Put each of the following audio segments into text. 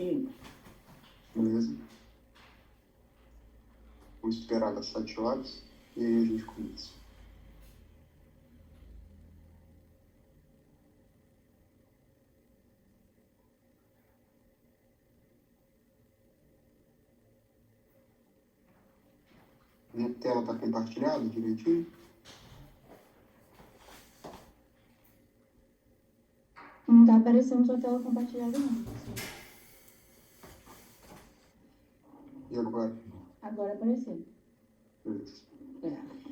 Sim. Beleza? Vou esperar das 7 horas e aí a gente começa. Minha tela está compartilhada direitinho? Não tá aparecendo sua tela compartilhada, não. E agora? Agora apareceu. Beleza. É.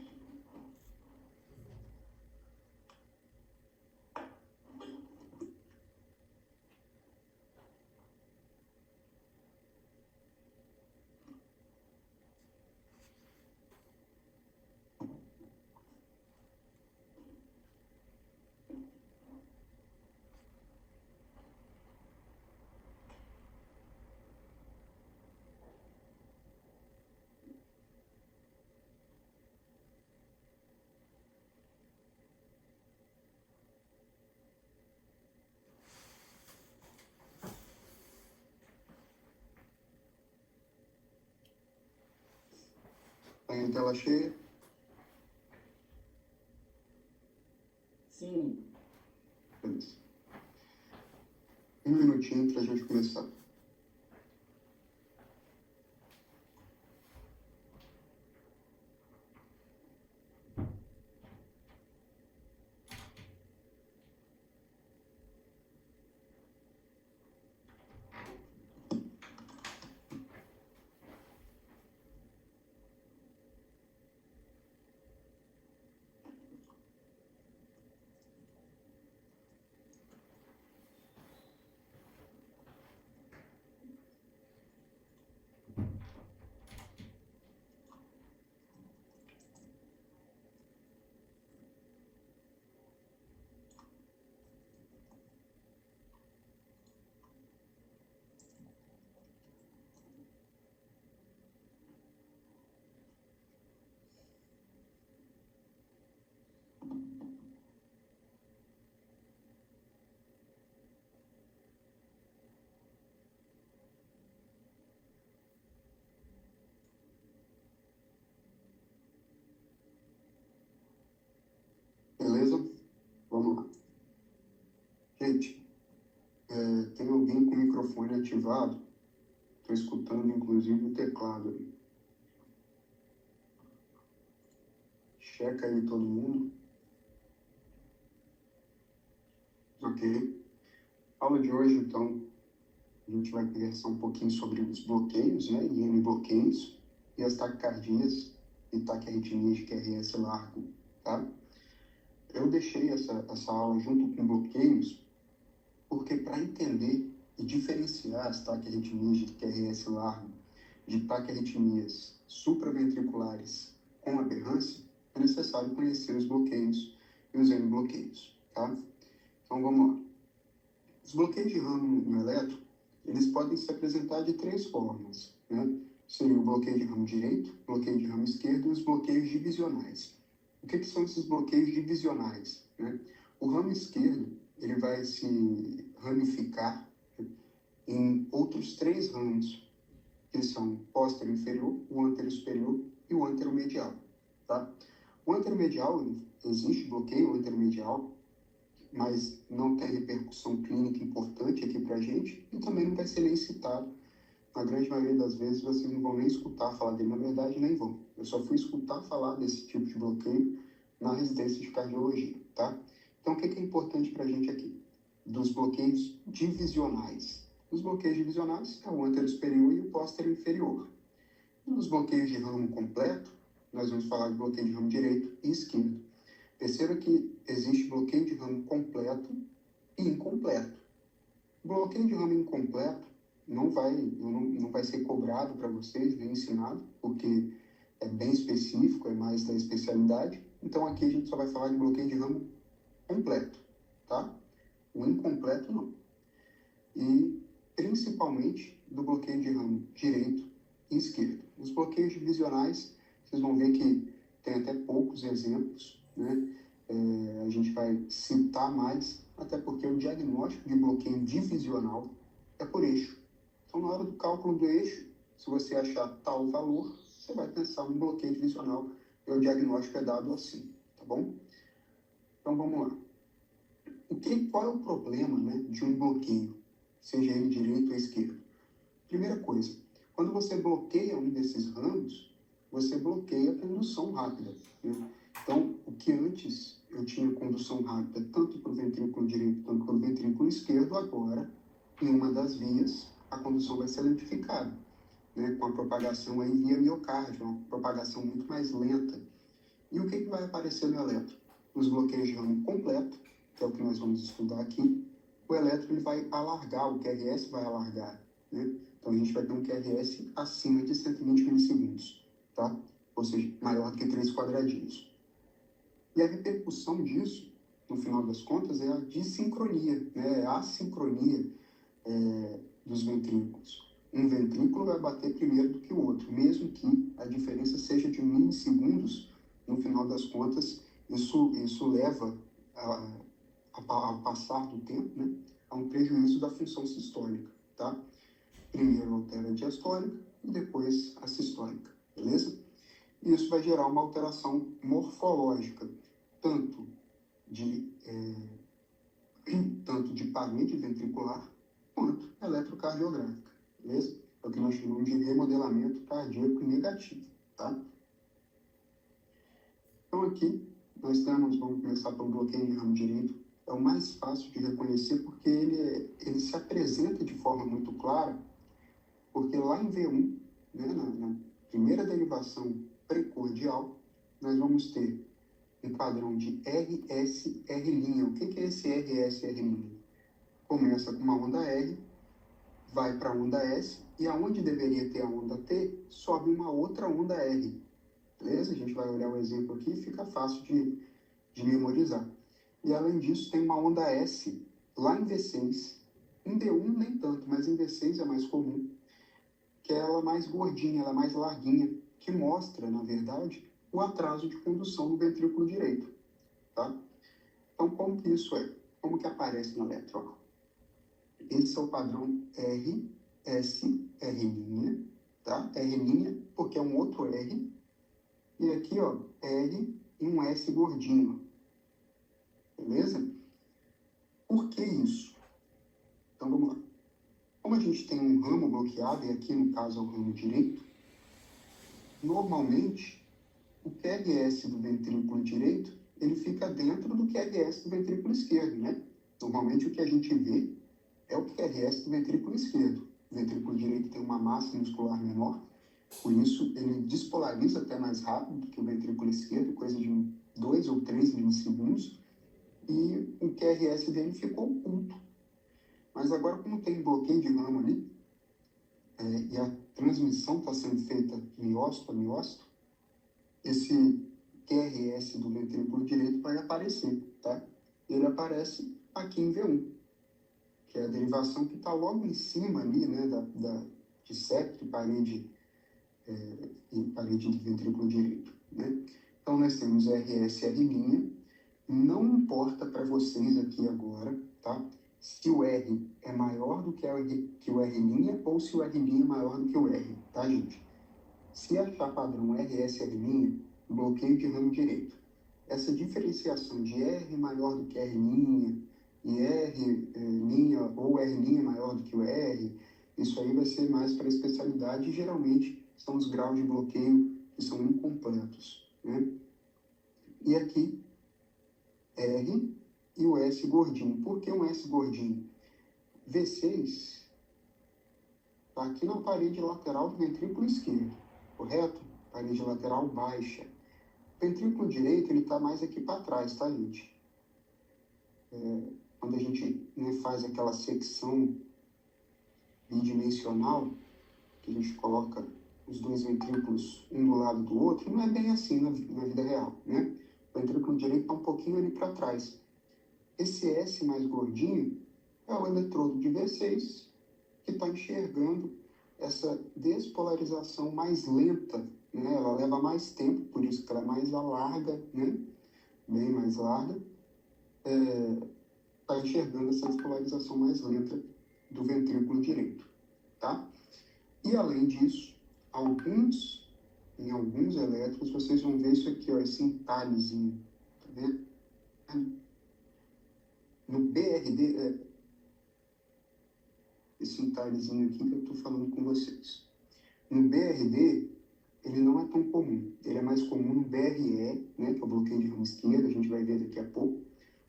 Tá em tela cheia? Sim. Beleza. Um minutinho para a gente começar. Beleza? Vamos lá. Gente, tem alguém com o microfone ativado? Estou escutando, inclusive, o teclado ali. Checa aí todo mundo. Ok. Aula de hoje, então, a gente vai conversar um pouquinho sobre os bloqueios, né? IM bloqueios e as taquicardias e taquiarritmias de QRS largo, tá? Eu deixei essa aula junto com bloqueios porque para entender e diferenciar as taquiarritmias de QRS largo de taquiarritmias supraventriculares com aberrância, é necessário conhecer os bloqueios e os M-bloqueios, tá? Então vamos lá. Os bloqueios de ramo no eletro, eles podem se apresentar de 3 formas, né? Seria o bloqueio de ramo direito, bloqueio de ramo esquerdo e os bloqueios divisionais. O que são esses bloqueios divisionais, né? O ramo esquerdo, ele vai se ramificar em outros 3 ramos, que são o póstero inferior, o antero superior e o antero medial, tá? O antero medial, existe bloqueio antero medial, mas não tem repercussão clínica importante aqui pra gente e também não vai ser nem citado. Na grande maioria das vezes vocês não vão nem escutar falar dele, na verdade nem vão. Eu só fui escutar falar desse tipo de bloqueio na residência de cardiologia, tá? Então o que é importante pra gente aqui? Dos bloqueios divisionais. Os bloqueios divisionais é o antero superior e o póstero inferior. E nos bloqueios de ramo completo, nós vamos falar de bloqueio de ramo direito e esquerdo. Perceba que existe bloqueio de ramo completo e incompleto. O bloqueio de ramo incompleto não vai ser cobrado para vocês, nem ensinado, porque é bem específico, é mais da especialidade. Então aqui a gente só vai falar de bloqueio de ramo completo, tá? O incompleto não. E principalmente do bloqueio de ramo direito e esquerdo. Os bloqueios divisionais, vocês vão ver que tem até poucos exemplos, né? A gente vai citar mais, até porque o diagnóstico de bloqueio divisional é por eixo, na hora do cálculo do eixo, se você achar tal valor, você vai pensar um bloqueio divisional e o diagnóstico é dado assim, tá bom? Então vamos lá. Qual é o problema, né, de um bloqueio, seja ele direito ou esquerdo? Primeira coisa, quando você bloqueia um desses ramos, você bloqueia a condução rápida, né? Então, o que antes eu tinha condução rápida tanto para o ventrículo direito quanto para o ventrículo esquerdo, agora, em uma das vias, a condução vai ser lentificada, né? Com a propagação aí via miocárdio, uma propagação muito mais lenta. E o que vai aparecer no eletro? Os bloqueios de ramo completo, que é o que nós vamos estudar aqui. O eletro ele vai alargar, o QRS vai alargar, né? Então a gente vai ter um QRS acima de 120 milissegundos, tá? Ou seja, maior do que 3 quadradinhos. E a repercussão disso, no final das contas, é a dissincronia, né? A assincronia dos ventrículos. Um ventrículo vai bater primeiro do que o outro, mesmo que a diferença seja de milissegundos. No final das contas, isso leva ao passar do tempo, né, a um prejuízo da função sistólica, tá? Primeiro altera a diastólica e depois a sistólica, beleza? E isso vai gerar uma alteração morfológica, tanto de parede ventricular quanto eletrocardiográfica, beleza? É o que nós chamamos de remodelamento cardíaco negativo, tá? Então aqui nós vamos começar pelo bloqueio de ramo direito. É o mais fácil de reconhecer porque ele se apresenta de forma muito clara, porque lá em V1, né, na primeira derivação precordial, nós vamos ter um padrão de RS-R'. O que é esse RS-R'? Começa com uma onda R, vai para a onda S, e aonde deveria ter a onda T, sobe uma outra onda R. Beleza? A gente vai olhar o exemplo aqui e fica fácil de memorizar. E além disso, tem uma onda S lá em V6. Em V1 nem tanto, mas em V6 é mais comum, que é ela mais gordinha, ela mais larguinha, que mostra, na verdade, o atraso de condução do ventrículo direito, tá? Então, como que isso é? Como que aparece no eletro? Esse é o padrão R, S, R', tá? R', porque é um outro R, e aqui, ó, R e um S gordinho, beleza? Por que isso? Então, vamos lá. Como a gente tem um ramo bloqueado, e aqui no caso é o ramo direito, normalmente o QRS do ventrículo direito, ele fica dentro do QRS do ventrículo esquerdo, né? Normalmente o que a gente vê é o QRS do ventrículo esquerdo. O ventrículo direito tem uma massa muscular menor, por isso ele despolariza até mais rápido do que o ventrículo esquerdo, coisa de 2 ou 3 milissegundos, e o QRS dele ficou oculto. Mas agora, como tem bloqueio de ramo ali, e a transmissão está sendo feita miócito a miócito, esse QRS do ventrículo direito vai aparecer, tá? Ele aparece aqui em V1, que é a derivação que está logo em cima ali, né, de septo e parede do ventrículo direito, né? Então, nós temos RS, R'. Não importa para vocês aqui agora, tá? Se o R é maior do que o R' ou se o R' é maior do que o R, tá, gente? Se achar padrão RS, R', bloqueio de ramo direito. Essa diferenciação de R maior do que R' e R' ou R' maior do que o R, isso aí vai ser mais para especialidade e geralmente são os graus de bloqueio que são incompletos, né? E aqui, R e o S gordinho. Por que um S gordinho? V6 está aqui na parede lateral do ventrículo esquerdo, correto? Parede lateral baixa. O ventrículo direito ele está mais aqui para trás, tá, gente? Quando a gente, né, faz aquela secção bidimensional, que a gente coloca os dois ventrículos um do lado do outro, não é bem assim na vida real, né? O ventrículo direito está um pouquinho ali para trás. Esse S mais gordinho é o eletrodo de V6 que está enxergando essa despolarização mais lenta, né? Ela leva mais tempo, por isso que ela é mais larga, né? Bem mais larga. Está enxergando essa despolarização mais lenta do ventrículo direito, tá? E, além disso, em alguns elétrons, vocês vão ver isso aqui, ó, esse entalhezinho, tá vendo? No BRD, esse entalhezinho aqui que eu estou falando com vocês. No BRD, ele não é tão comum. Ele é mais comum no BRE, né, que é o bloqueio de ramo esquerda, a gente vai ver daqui a pouco.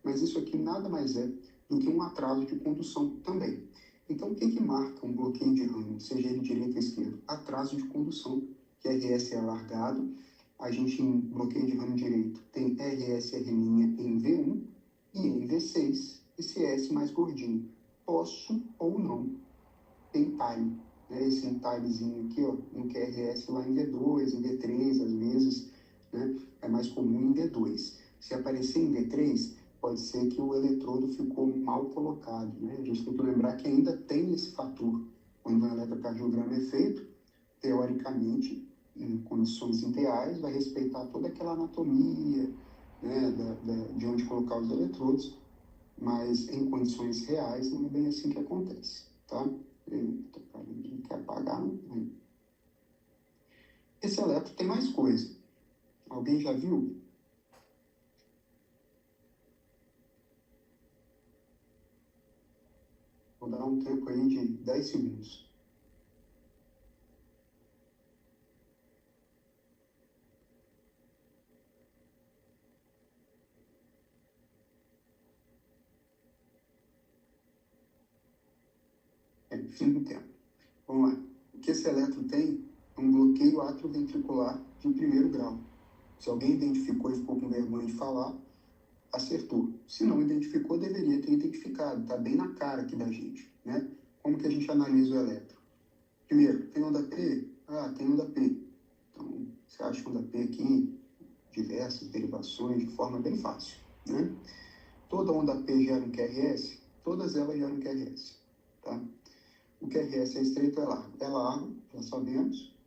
Mas isso aqui nada mais é do que um atraso de condução também. Então, o que marca um bloqueio de ramo, seja ele direito ou esquerdo? Atraso de condução, que RS é alargado. A gente, em bloqueio de ramo direito, tem RS R' em V1 e em V6, esse S mais gordinho. Posso ou não ter time, né? Esse entalhezinho aqui, ó, no QRS lá em V2, em V3, às vezes, né? É mais comum em V2. Se aparecer em V3, pode ser que o eletrodo ficou mal colocado, né? A gente tem que lembrar que ainda tem esse fator. Quando o eletrocardiograma é feito, teoricamente, em condições ideais, vai respeitar toda aquela anatomia, né, de onde colocar os eletrodos, mas em condições reais não é bem assim que acontece, tá? Ele quer apagar, né? Esse elétron tem mais coisa. Alguém já viu? Vou dar um tempo aí de 10 segundos. Fim do tempo. Vamos lá. O que esse elétron tem é um bloqueio atrioventricular de primeiro grau. Se alguém identificou e ficou com vergonha de falar, acertou. Se não identificou, deveria ter identificado. Está bem na cara aqui da gente, né? Como que a gente analisa o elétron? Primeiro, tem onda P? Ah, tem onda P. Então, você acha onda P aqui, diversas derivações, de forma bem fácil, né? Toda onda P gera um QRS? Todas elas geram um QRS, tá? O QRS é estreito ou é largo? É largo, já sabemos.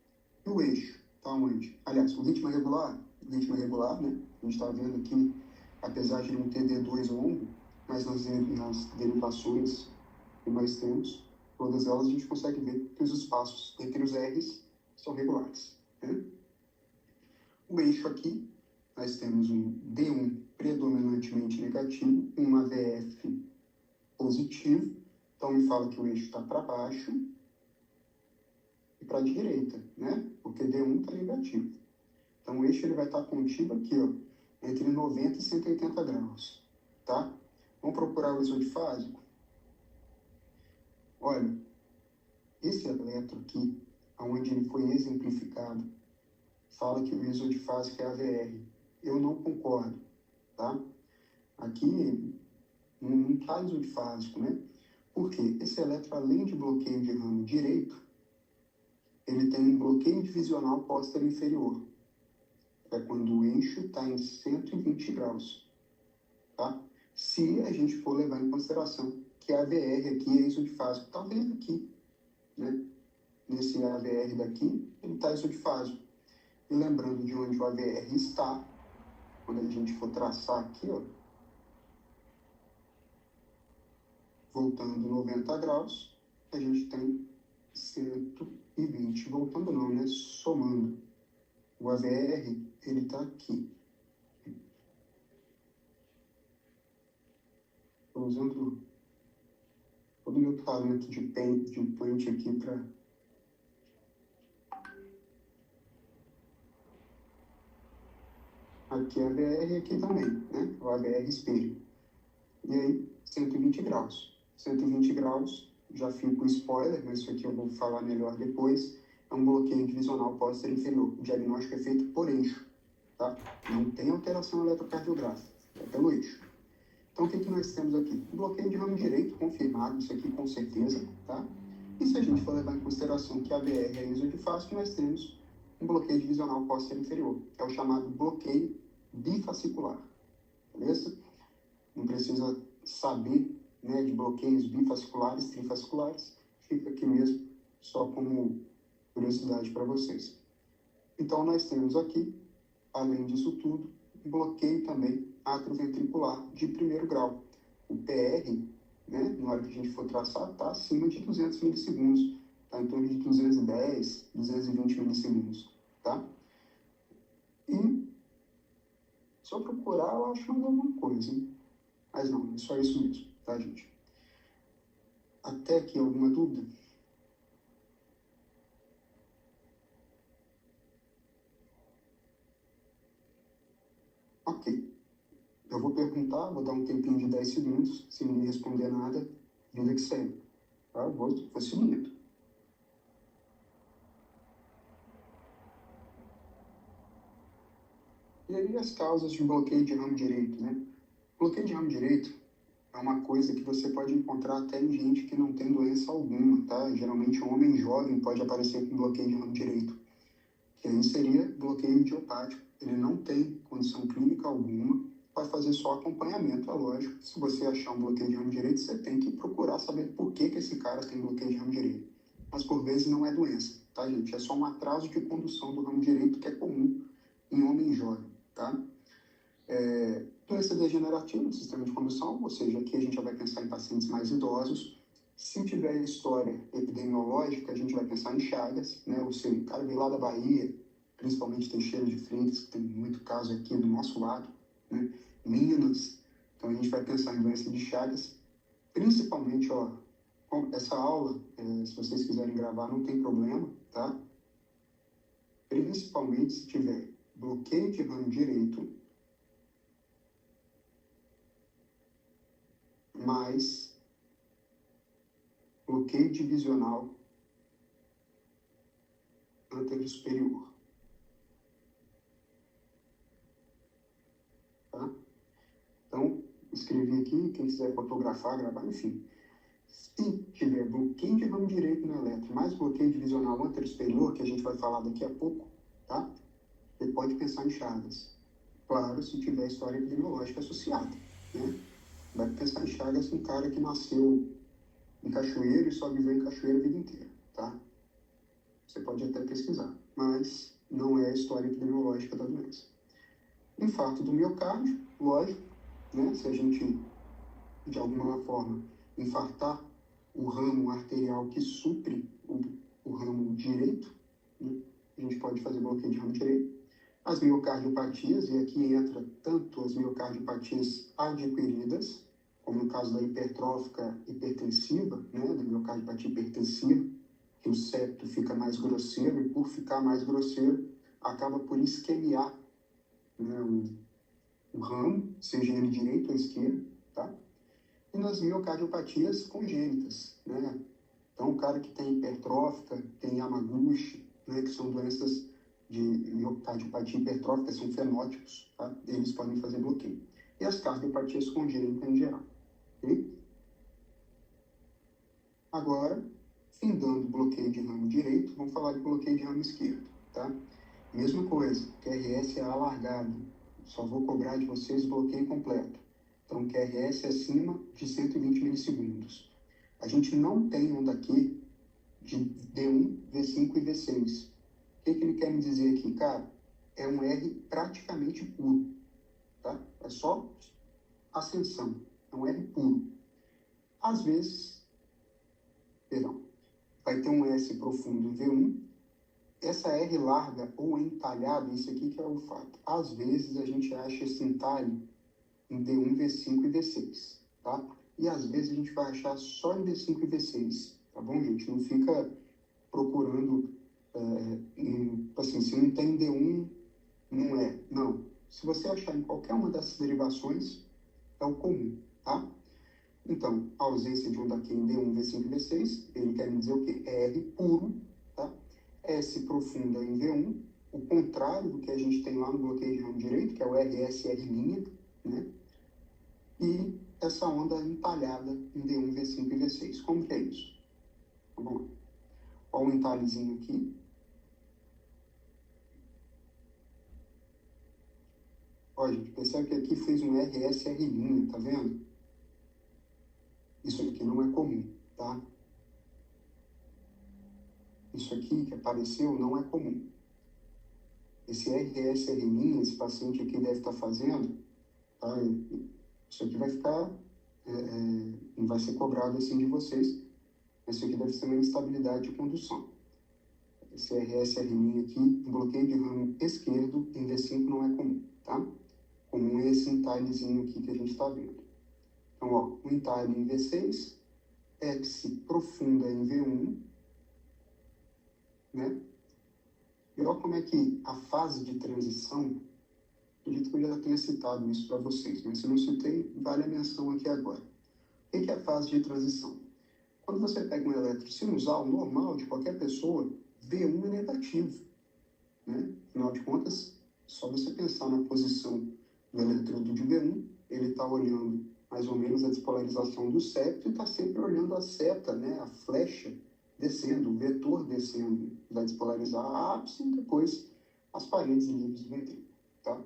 E o eixo? Está onde? Aliás, o ritmo é regular? O ritmo é regular, né? A gente está vendo aqui, apesar de não ter D2 longo, mas nas derivações que nós temos, todas elas a gente consegue ver que os espaços entre os R's são regulares, né? O eixo aqui, nós temos um D1 predominantemente negativo, um AVF positivo, então me fala que o eixo está para baixo e para a direita, né? Porque D1 está negativo. Então o eixo ele vai estar contido aqui, ó, entre 90 e 180 graus, tá? Vamos procurar o isodifásico? Olha, esse elétron aqui, onde ele foi exemplificado, fala que o isodifásico é AVR. Eu não concordo, tá? Aqui não está isodifásico, né? Porque esse elétron, além de bloqueio de ramo direito, ele tem um bloqueio divisional póstero inferior. É quando o eixo está em 120 graus, tá? Se a gente for levar em consideração que a AVR aqui é isodifásico, talvez aqui, né? Nesse AVR daqui, ele está isodifásico. E lembrando de onde o AVR está, quando a gente for traçar aqui, ó, voltando 90 graus, a gente tem 120, voltando não, né? Somando. O AVR, ele está aqui. Estou usando todo o meu talento de paint aqui para... Aqui é AVR e aqui também, né? O AVR espelho. E aí, 120 graus. 120 graus, já fica o spoiler, mas isso aqui eu vou falar melhor depois. É um bloqueio divisional póstero inferior. O diagnóstico é feito por eixo, tá? Não tem alteração eletrocardiográfica, é pelo eixo. Então, o que nós temos aqui? Um bloqueio de ramo direito confirmado, isso aqui com certeza, tá? E se a gente for levar em consideração que a AVR é isodifásico, nós temos um bloqueio divisional póstero inferior, que é o chamado bloqueio bifascicular, beleza? Não precisa saber, né, de bloqueios bifasculares, trifasculares, fica aqui mesmo, só como curiosidade para vocês. Então, nós temos aqui, além disso tudo, um bloqueio também atrioventricular de primeiro grau. O PR, né, na hora que a gente for traçar, está acima de 200 milissegundos, está em torno de 210, 220 milissegundos, tá? E se eu procurar, eu acho mais alguma coisa, hein? Mas não, é só isso mesmo, tá, gente? Até aqui, alguma dúvida? Ok. Eu vou perguntar, vou dar um tempinho de 10 segundos. Se ninguém responder nada, vida que segue. Tá? Vou seguindo. E aí as causas de bloqueio de ramo direito, né? Bloqueio de ramo direito é uma coisa que você pode encontrar até em gente que não tem doença alguma, tá? Geralmente um homem jovem pode aparecer com bloqueio de ramo direito, que aí seria bloqueio idiopático. Ele não tem condição clínica alguma, vai fazer só acompanhamento, é lógico. Se você achar um bloqueio de ramo direito, você tem que procurar saber por que esse cara tem bloqueio de ramo direito. Mas por vezes não é doença, tá, gente? É só um atraso de condução do ramo direito que é comum em homem jovem, tá? Doença degenerativa do sistema de condução, ou seja, aqui a gente já vai pensar em pacientes mais idosos. Se tiver história epidemiológica, a gente vai pensar em Chagas, né? Ou seja, o cara veio lá da Bahia, principalmente Teixeira de Freitas, que tem muito caso aqui do nosso lado, né? Minas, então a gente vai pensar em doença de Chagas, principalmente, ó, essa aula, se vocês quiserem gravar, não tem problema, tá? Principalmente se tiver bloqueio de ramo direito, mais bloqueio divisional anterior superior, tá? Então, escrevi aqui, quem quiser fotografar, gravar, enfim. Se tiver bloqueio de ramo direito no eletro, mais bloqueio divisional anterior superior, que a gente vai falar daqui a pouco, tá? Você pode pensar em Chagas. Claro, se tiver história epidemiológica associada, né? Vai pensar em Chagas um cara que nasceu em Cachoeiro e só viveu em Cachoeiro a vida inteira, tá? Você pode até pesquisar, mas não é a história epidemiológica da doença. Infarto do miocárdio, lógico, né? Se a gente, de alguma forma, infartar o ramo arterial que supre o ramo direito, né? A gente pode fazer bloqueio de ramo direito. As miocardiopatias, e aqui entra tanto as miocardiopatias adquiridas, como no caso da hipertrófica hipertensiva, né? Da miocardiopatia hipertensiva, que o septo fica mais grosseiro, e por ficar mais grosseiro, acaba por isquemiar, né? O ramo, seja ele direito ou esquerdo, tá? E nas miocardiopatias congênitas, né? Então, o cara que tem hipertrófica, tem Yamaguchi, né? Que são doenças de miocardiopatia hipertrófica, são fenótipos, tá? Eles podem fazer bloqueio. E as cardiopatias congênitas em geral, ok? Agora, findando o bloqueio de ramo direito, vamos falar de bloqueio de ramo esquerdo, tá? Mesma coisa, QRS é alargado, só vou cobrar de vocês bloqueio completo. Então, QRS acima de 120 milissegundos. A gente não tem onda aqui de D1, V5 e V6. O que ele quer me dizer aqui? Cara, é um R praticamente puro, tá? É só ascensão, é um R puro. Às vezes, perdão, vai ter um S profundo em V1, essa R larga ou entalhada, isso aqui que é o fato. Às vezes a gente acha esse entalhe em D1, V5 e V6, tá? E às vezes a gente vai achar só em V5 e V6, tá bom, gente? Não fica procurando, assim, se não tem D1, não é. Não. Se você achar em qualquer uma dessas derivações, é o comum, tá? Então, a ausência de onda aqui em D1, V5 e V6, ele quer dizer o quê? É R puro, tá? S profunda em V1, o contrário do que a gente tem lá no bloqueio de ramo direito, que é o RSR', né? E essa onda entalhada em D1, V5 e V6. Como que é isso? Vamos lá. Olha o entalhezinho aqui. Olha, gente, percebe que aqui fez um RSR', tá vendo? Isso aqui não é comum, tá? Isso aqui que apareceu não é comum. Esse RSR', esse paciente aqui deve estar fazendo, tá? Isso aqui vai ficar, não vai ser cobrado assim de vocês, Isso aqui deve ser uma instabilidade de condução. Esse RS-R' aqui, um bloqueio de ramo esquerdo em V5 não é comum, tá? Comum é esse entalhezinho aqui que a gente está vendo. Então, ó, um entalhe em V6, X profunda em V1, né? E olha como é que a fase de transição, acredito que eu já tenha citado isso para vocês, mas se eu não citei, vale a menção aqui agora. O que é a fase de transição? Quando você pega um elétron sinusal normal de qualquer pessoa, V1 é negativo, né? Afinal de contas, só você pensar na posição do eletrodo de V1, ele está olhando mais ou menos a despolarização do septo e está sempre olhando a seta, né? A flecha descendo, o vetor descendo, vai despolarizar a ápice e depois as paredes livres do ventrículo, tá?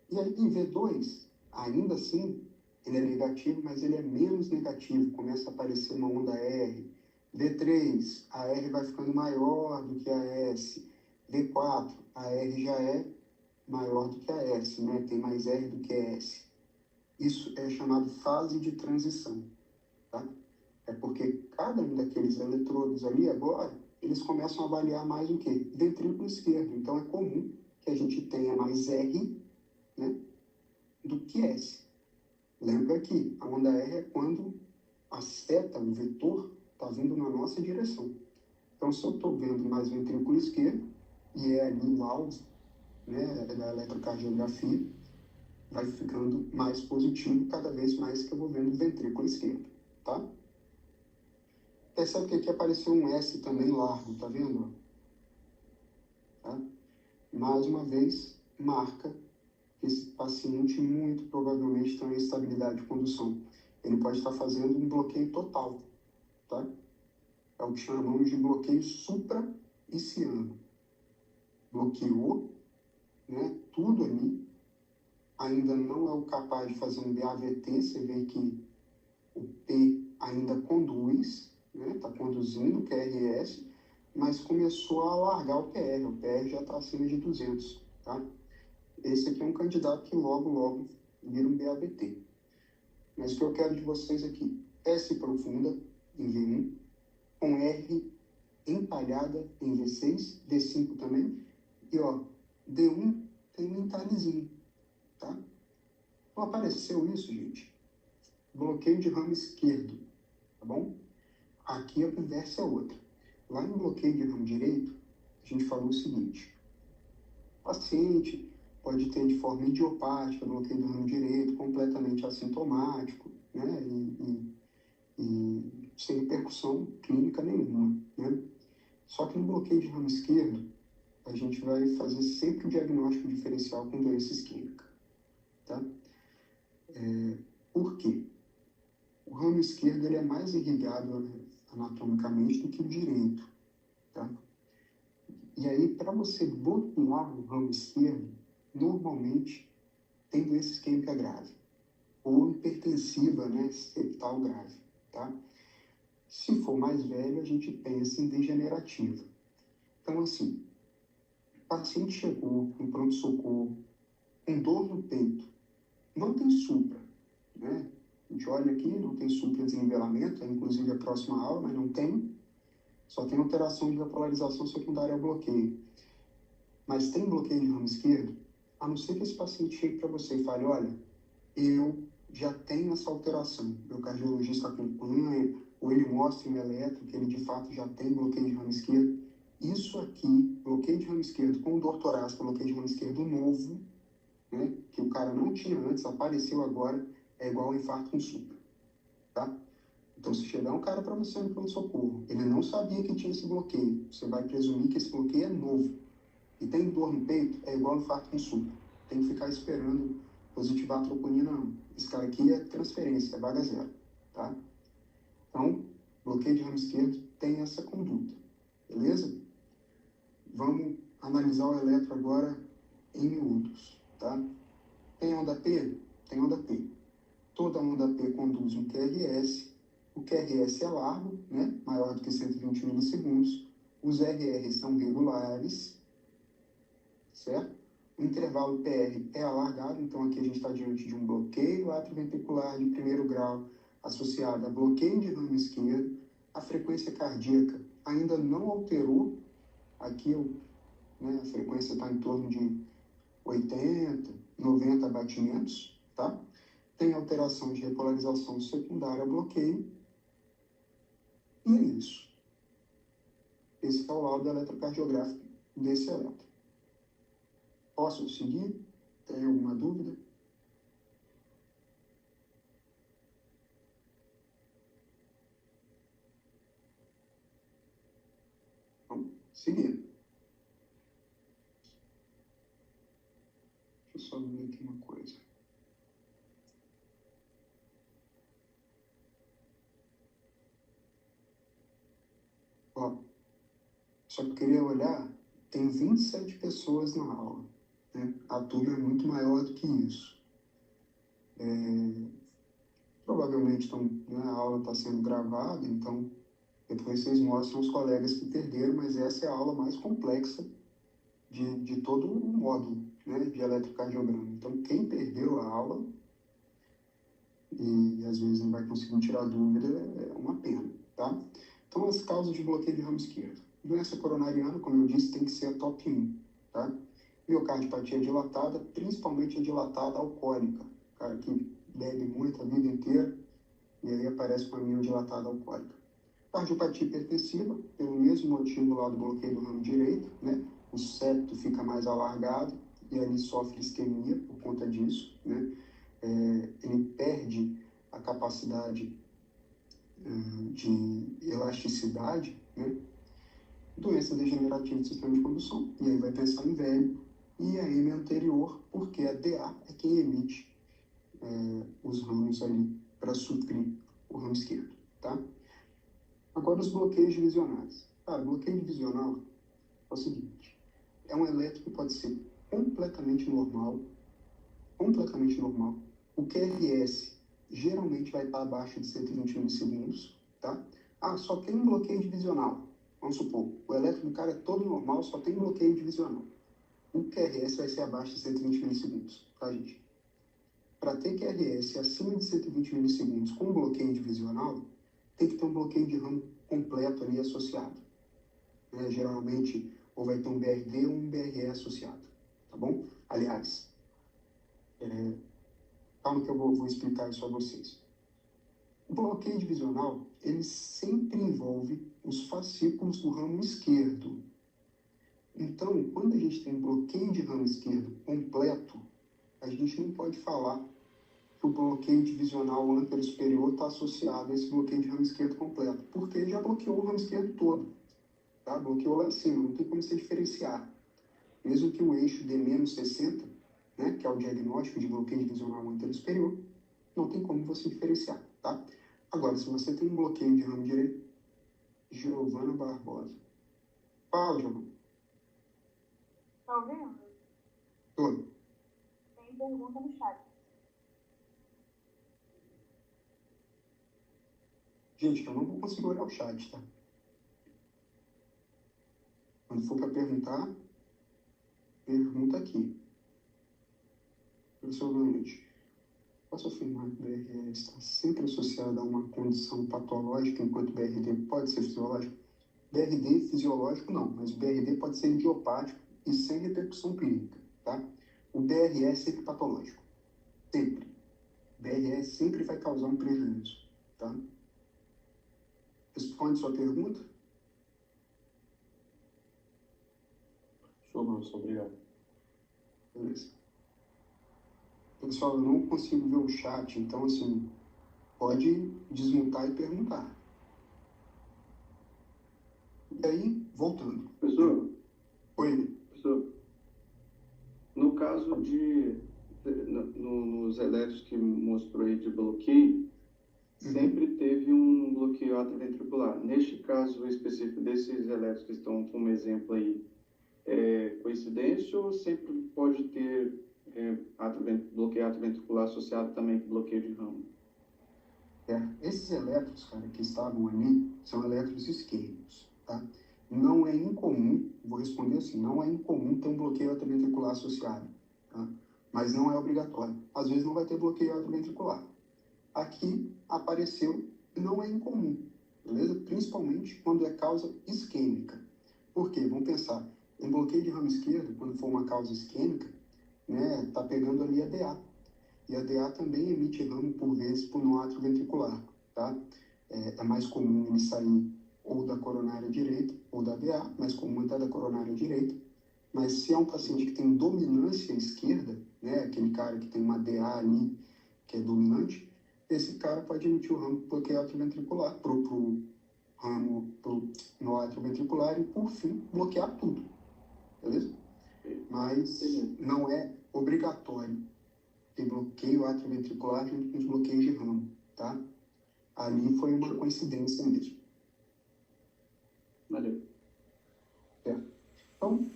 E aí em V2, ainda assim, ele é negativo, mas ele é menos negativo, começa a aparecer uma onda R. V3, a R vai ficando maior do que a S. V4, a R já é maior do que a S, né? Tem mais R do que S. Isso é chamado fase de transição, tá? É porque cada um daqueles eletrodos ali agora, eles começam a avaliar mais o quê? Ventrículo esquerdo. Então é comum que a gente tenha mais R, né, do que S. Lembra que a onda R é quando a seta, o vetor, está vindo na nossa direção. Então, se eu estou vendo mais ventrículo esquerdo, e é ali o alvo, né, da eletrocardiografia, vai ficando mais positivo cada vez mais que eu vou vendo o ventrículo esquerdo, tá? Percebe que aqui apareceu um S também largo, tá vendo? Tá? Mais uma vez, marca que esse paciente muito provavelmente tem uma instabilidade de condução. Ele pode estar fazendo um bloqueio total, tá? É o que chamamos de bloqueio supra-iciano. Bloqueou, né, tudo ali, ainda não é o capaz de fazer um BAVT, você vê que o P ainda conduz, né, está conduzindo o QRS, mas começou a alargar o PR já está acima de 200, tá? Esse aqui é um candidato que logo vira um BAVT. Mas o que eu quero de vocês aqui, S profunda em V1, com R empalhada em V6, D5 também, e ó, D1 tem um entalhezinho, tá? Não apareceu isso, gente? Bloqueio de ramo esquerdo, tá bom? Aqui a conversa é outra. Lá no bloqueio de ramo direito, a gente falou o seguinte: o paciente pode ter de forma idiopática bloqueio do ramo direito, completamente assintomático, né? E sem repercussão clínica nenhuma, né? Só que no bloqueio de ramo esquerdo, a gente vai fazer sempre o diagnóstico diferencial com doença isquêmica, tá? Por quê? O ramo esquerdo ele é mais irrigado anatomicamente do que o direito, tá? E aí, para você bloquear o ramo esquerdo, normalmente tem doença isquêmica grave, ou hipertensiva, né, septal grave, tá? Se for mais velho, a gente pensa em degenerativa. Então, assim, o paciente chegou no pronto-socorro com dor no peito, não tem supra, né? A gente olha aqui, não tem supra de nivelamento, é inclusive a próxima aula, mas não tem. Só tem alteração de repolarização secundária ao bloqueio. Mas tem bloqueio de ramo esquerdo, a não ser que esse paciente chegue para você e fale, olha, eu já tenho essa alteração, meu cardiologista acompanha, ou ele mostra em eletro que ele de fato já tem bloqueio de ramo esquerdo. Isso aqui, bloqueio de ramo esquerdo com dor torácica, bloqueio de ramo esquerdo novo, né, que o cara não tinha antes, apareceu agora, é igual ao infarto com supra, tá? Então, se chegar um cara para você no pronto-socorro, ele não sabia que tinha esse bloqueio, você vai presumir que esse bloqueio é novo, e tem dor no peito, é igual ao infarto com supra. Tem que ficar esperando positivar a troponina, não. Esse cara aqui é transferência, é vaga zero, tá? Então, bloqueio de ramo esquerdo tem essa conduta, beleza? Vamos analisar o eletro agora em miúdos, tá? Tem onda P? Tem onda P. Toda onda P conduz um QRS. O QRS é largo, né? Maior do que 120 milissegundos. Os RR são regulares, certo? O intervalo PR é alargado, então aqui a gente está diante de um bloqueio atrioventricular de primeiro grau associado a bloqueio de ramo esquerdo. a frequência cardíaca ainda não alterou aqui, né, a frequência está em torno de 80, 90 batimentos, tá? Tem alteração de repolarização secundária ao bloqueio, e é isso. Esse é o laudo eletrocardiográfico desse eletro. Posso seguir? Tem alguma dúvida? Vamos seguir. Deixa eu só ver aqui uma coisa. Ó, só queria olhar, tem 27 pessoas na aula, né? A turma é muito maior do que isso. Provavelmente né, a aula está sendo gravada, então depois vocês mostram os colegas que perderam, mas essa é a aula mais complexa de todo o módulo, né, de eletrocardiograma. Então, quem perdeu a aula e às vezes não vai conseguir tirar dúvida, é uma pena, tá? Então, as causas de bloqueio de ramo esquerdo. Doença coronariana, como eu disse, tem que ser a top 1, tá? Miocardiopatia dilatada, principalmente a dilatada alcoólica. Cara que bebe muito a vida inteira e aí aparece uma miodilatada alcoólica. Cardiopatia hipertensiva, pelo mesmo motivo lá do bloqueio do ramo direito, né? O septo fica mais alargado e ali sofre isquemia por conta disso, né? Ele perde a capacidade de elasticidade, né? Doença degenerativa do sistema de condução, e aí vai pensar em velho, e a M anterior, porque a DA é quem emite os ramos ali para suprir o ramo esquerdo, tá? Agora os bloqueios divisionais. Cara, bloqueio divisional é o seguinte, é um eletro que pode ser completamente normal. O QRS geralmente vai estar abaixo de 120 milissegundos, tá? Ah, só tem um bloqueio divisional. Vamos supor, o eletro do cara é todo normal, só tem bloqueio divisional. O QRS vai ser abaixo de 120 milissegundos, tá, gente? Para ter QRS acima de 120 milissegundos com bloqueio divisional, tem que ter um bloqueio de ramo completo ali associado. Né? Geralmente, ou vai ter um BRD ou um BRE associado, tá bom? Aliás, calma que eu vou explicar isso a vocês. O bloqueio divisional, ele sempre envolve os fascículos do ramo esquerdo. Então, quando a gente tem um bloqueio de ramo esquerdo completo, a gente não pode falar que o bloqueio divisional âncora superior está associado a esse bloqueio de ramo esquerdo completo, porque ele já bloqueou o ramo esquerdo todo, tá? Bloqueou lá em cima, não tem como se diferenciar. Mesmo que o eixo dê menos 60, né, que é o diagnóstico de bloqueio divisional âncora superior, não tem como você diferenciar, tá? Agora, se você tem um bloqueio de ramo direito, Giovana Barbosa. Fala, Giovana. Tá ouvindo? Tô. Tem pergunta no chat. Gente, eu não vou conseguir olhar o chat, tá? Quando for para perguntar, pergunta aqui. Professor Leonete, posso afirmar que o BRE está sempre associado a uma condição patológica, enquanto o BRD pode ser fisiológico? BRD fisiológico não, mas o BRD pode ser idiopático e sem repercussão clínica, tá? O BRE é sempre patológico, sempre. O BRE sempre vai causar um prejuízo, tá? Responde sua pergunta? Show, professor, obrigado. Beleza. Pessoal, eu não consigo ver o chat, então, assim, pode desmutar e perguntar. E aí, voltando. Professor, Oi. professor, no caso nos eletros que mostrou aí de bloqueio, sempre teve um bloqueio atrioventricular. Neste caso específico desses eletros que estão como exemplo aí, é coincidência ou sempre pode ter bloqueio atrioventricular associado também com bloqueio de ramo? Esses elétrons, cara, que estavam ali, são elétrons isquêmicos, tá? Não é incomum, vou responder assim, não é incomum ter um bloqueio atrioventricular associado, tá? Mas não é obrigatório. Às vezes não vai ter bloqueio atrioventricular. Aqui apareceu, não é incomum. beleza? Principalmente quando é causa isquêmica. Por quê? Vamos pensar, um bloqueio de ramo esquerdo, quando for uma causa isquêmica, né, tá pegando ali a DA. E a DA também emite ramo, por vezes, por no átrio ventricular, tá? É mais comum ele sair ou da coronária direita ou da DA, mais comum até da coronária direita. Mas se é um paciente que tem dominância esquerda, né, aquele cara que tem uma DA ali que é dominante, esse cara pode emitir o ramo bloqueio atrioventricular pro ramo no átrio ventricular e, por fim, bloquear tudo, beleza? Mas não é obrigatório ter bloqueio atrioventricular junto com os bloqueios de ramo, tá? Ali foi uma coincidência mesmo. Valeu. Então,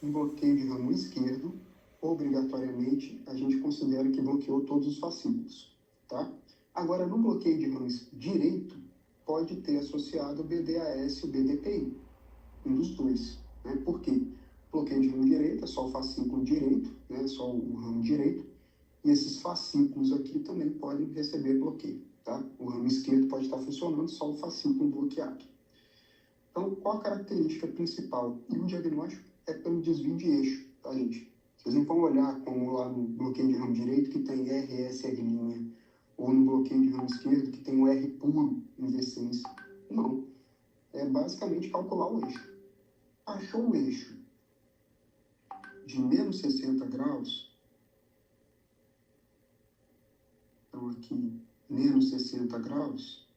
um bloqueio de ramo esquerdo, obrigatoriamente, a gente considera que bloqueou todos os fascículos, tá? Agora, no bloqueio de ramo direito, pode ter associado o BDAS e o BDPI, um dos dois, né? Por quê? Bloqueio de ramo direito é só o fascículo direito, né? Só o ramo direito, e esses fascículos aqui também podem receber bloqueio, tá? O ramo esquerdo pode estar funcionando, só o fascículo bloqueado. Então, qual a característica principal? E o diagnóstico é pelo desvio de eixo, tá, gente? Vocês não vão olhar como lá no bloqueio de ramo direito que tem RS, R', ou no bloqueio de ramo esquerdo que tem o R puro em decência. Não. É basicamente calcular o eixo. Achou o eixo de menos 60 graus, então aqui, menos 60 graus,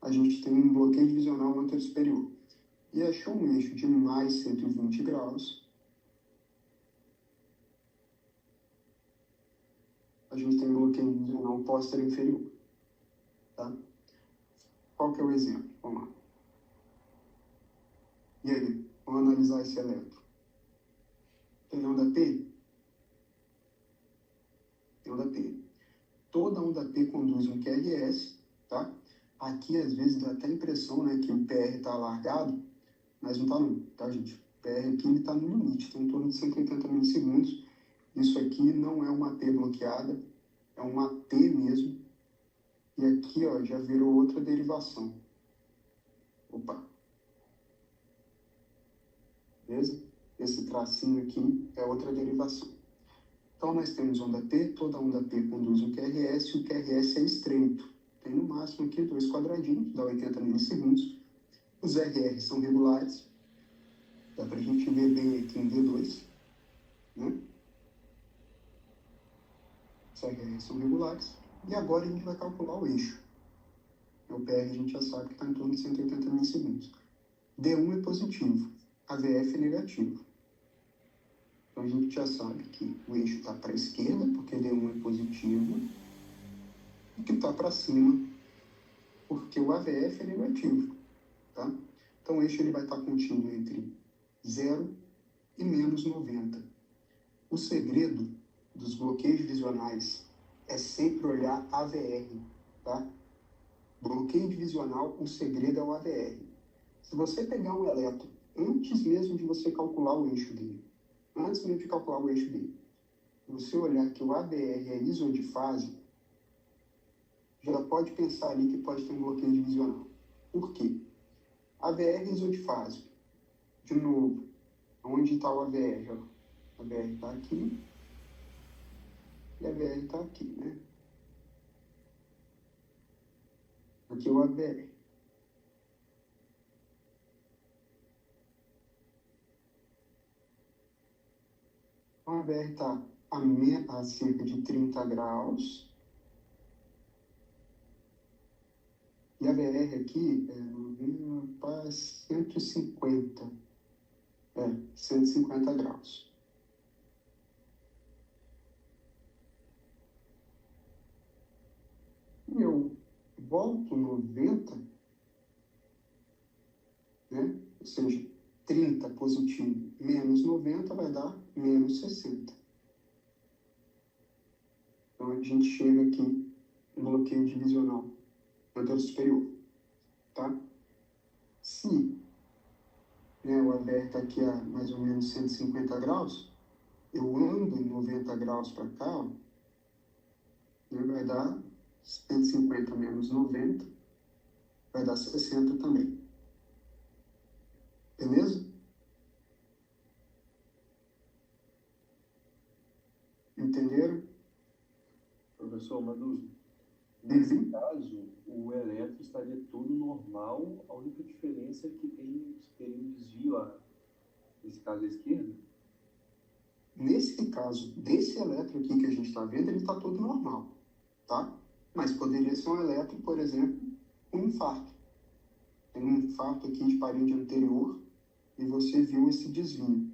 a gente tem um bloqueio divisional anterior superior. E achou um eixo de mais 120 graus, a gente tem um bloqueio divisional posterior inferior. Tá? Qual que é o exemplo? Vamos lá. E aí, vamos analisar esse eletro. Tem onda P? Tem onda P. Toda onda P conduz um QRS, tá? Aqui, às vezes, dá até a impressão, né, que o PR está alargado, mas não está não, tá, gente? O PR aqui está no limite, está em torno de 180 milissegundos. Isso aqui não é uma P bloqueada, é uma T mesmo. E aqui, ó, já virou outra derivação. Opa. Beleza? Esse tracinho aqui é outra derivação. Então, nós temos onda P, toda onda P conduz um QRS, e o QRS é estreito. Tem no máximo aqui 2 quadradinhos, dá 80 milissegundos. Os RR são regulares. Dá para a gente ver bem aqui em V2, né? Os RR são regulares. E agora a gente vai calcular o eixo. O PR a gente já sabe que está em torno de 180 milissegundos. D1 é positivo, AVF é negativo. Então a gente já sabe que o eixo está para a esquerda, porque D1 é positivo, e que está para cima, porque o AVF é negativo. Tá? Então o eixo ele vai estar contínuo entre 0 e menos 90. O segredo dos bloqueios visionais é sempre olhar AVR. Tá? Bloqueio divisional, o segredo é o AVR. Se você pegar um eletro antes mesmo de você calcular o eixo dele, você olhar que o AVR é isodifase, já pode pensar ali que pode ter um bloqueio divisional. Por quê? AVR é isodifase. De novo, onde está o AVR? Ó? A AVR está aqui e a AVR está aqui, né? Aqui é o AVR. Então, a AVR está a cerca de 30 graus. E a VR aqui é para 150. 150 graus. E eu volto 90, né? Ou seja, 30 positivo menos 90 vai dar menos 60. Então a gente chega aqui no bloqueio divisional anterior superior, tá? Se, né, o AVR está aqui a mais ou menos 150 graus, eu ando em 90 graus para cá, ó, né, vai dar 150 menos 90 vai dar 60 também. Beleza? Entenderam? Professor, uma dúvida. Uhum. Nesse caso, o elétron estaria todo normal, a única diferença é que teria um desvio, nesse caso, à esquerda? Nesse caso, desse elétron aqui que a gente está vendo, ele está todo normal, tá? Mas poderia ser um elétron, por exemplo, um infarto. Tem um infarto aqui de parede anterior e você viu esse desvio.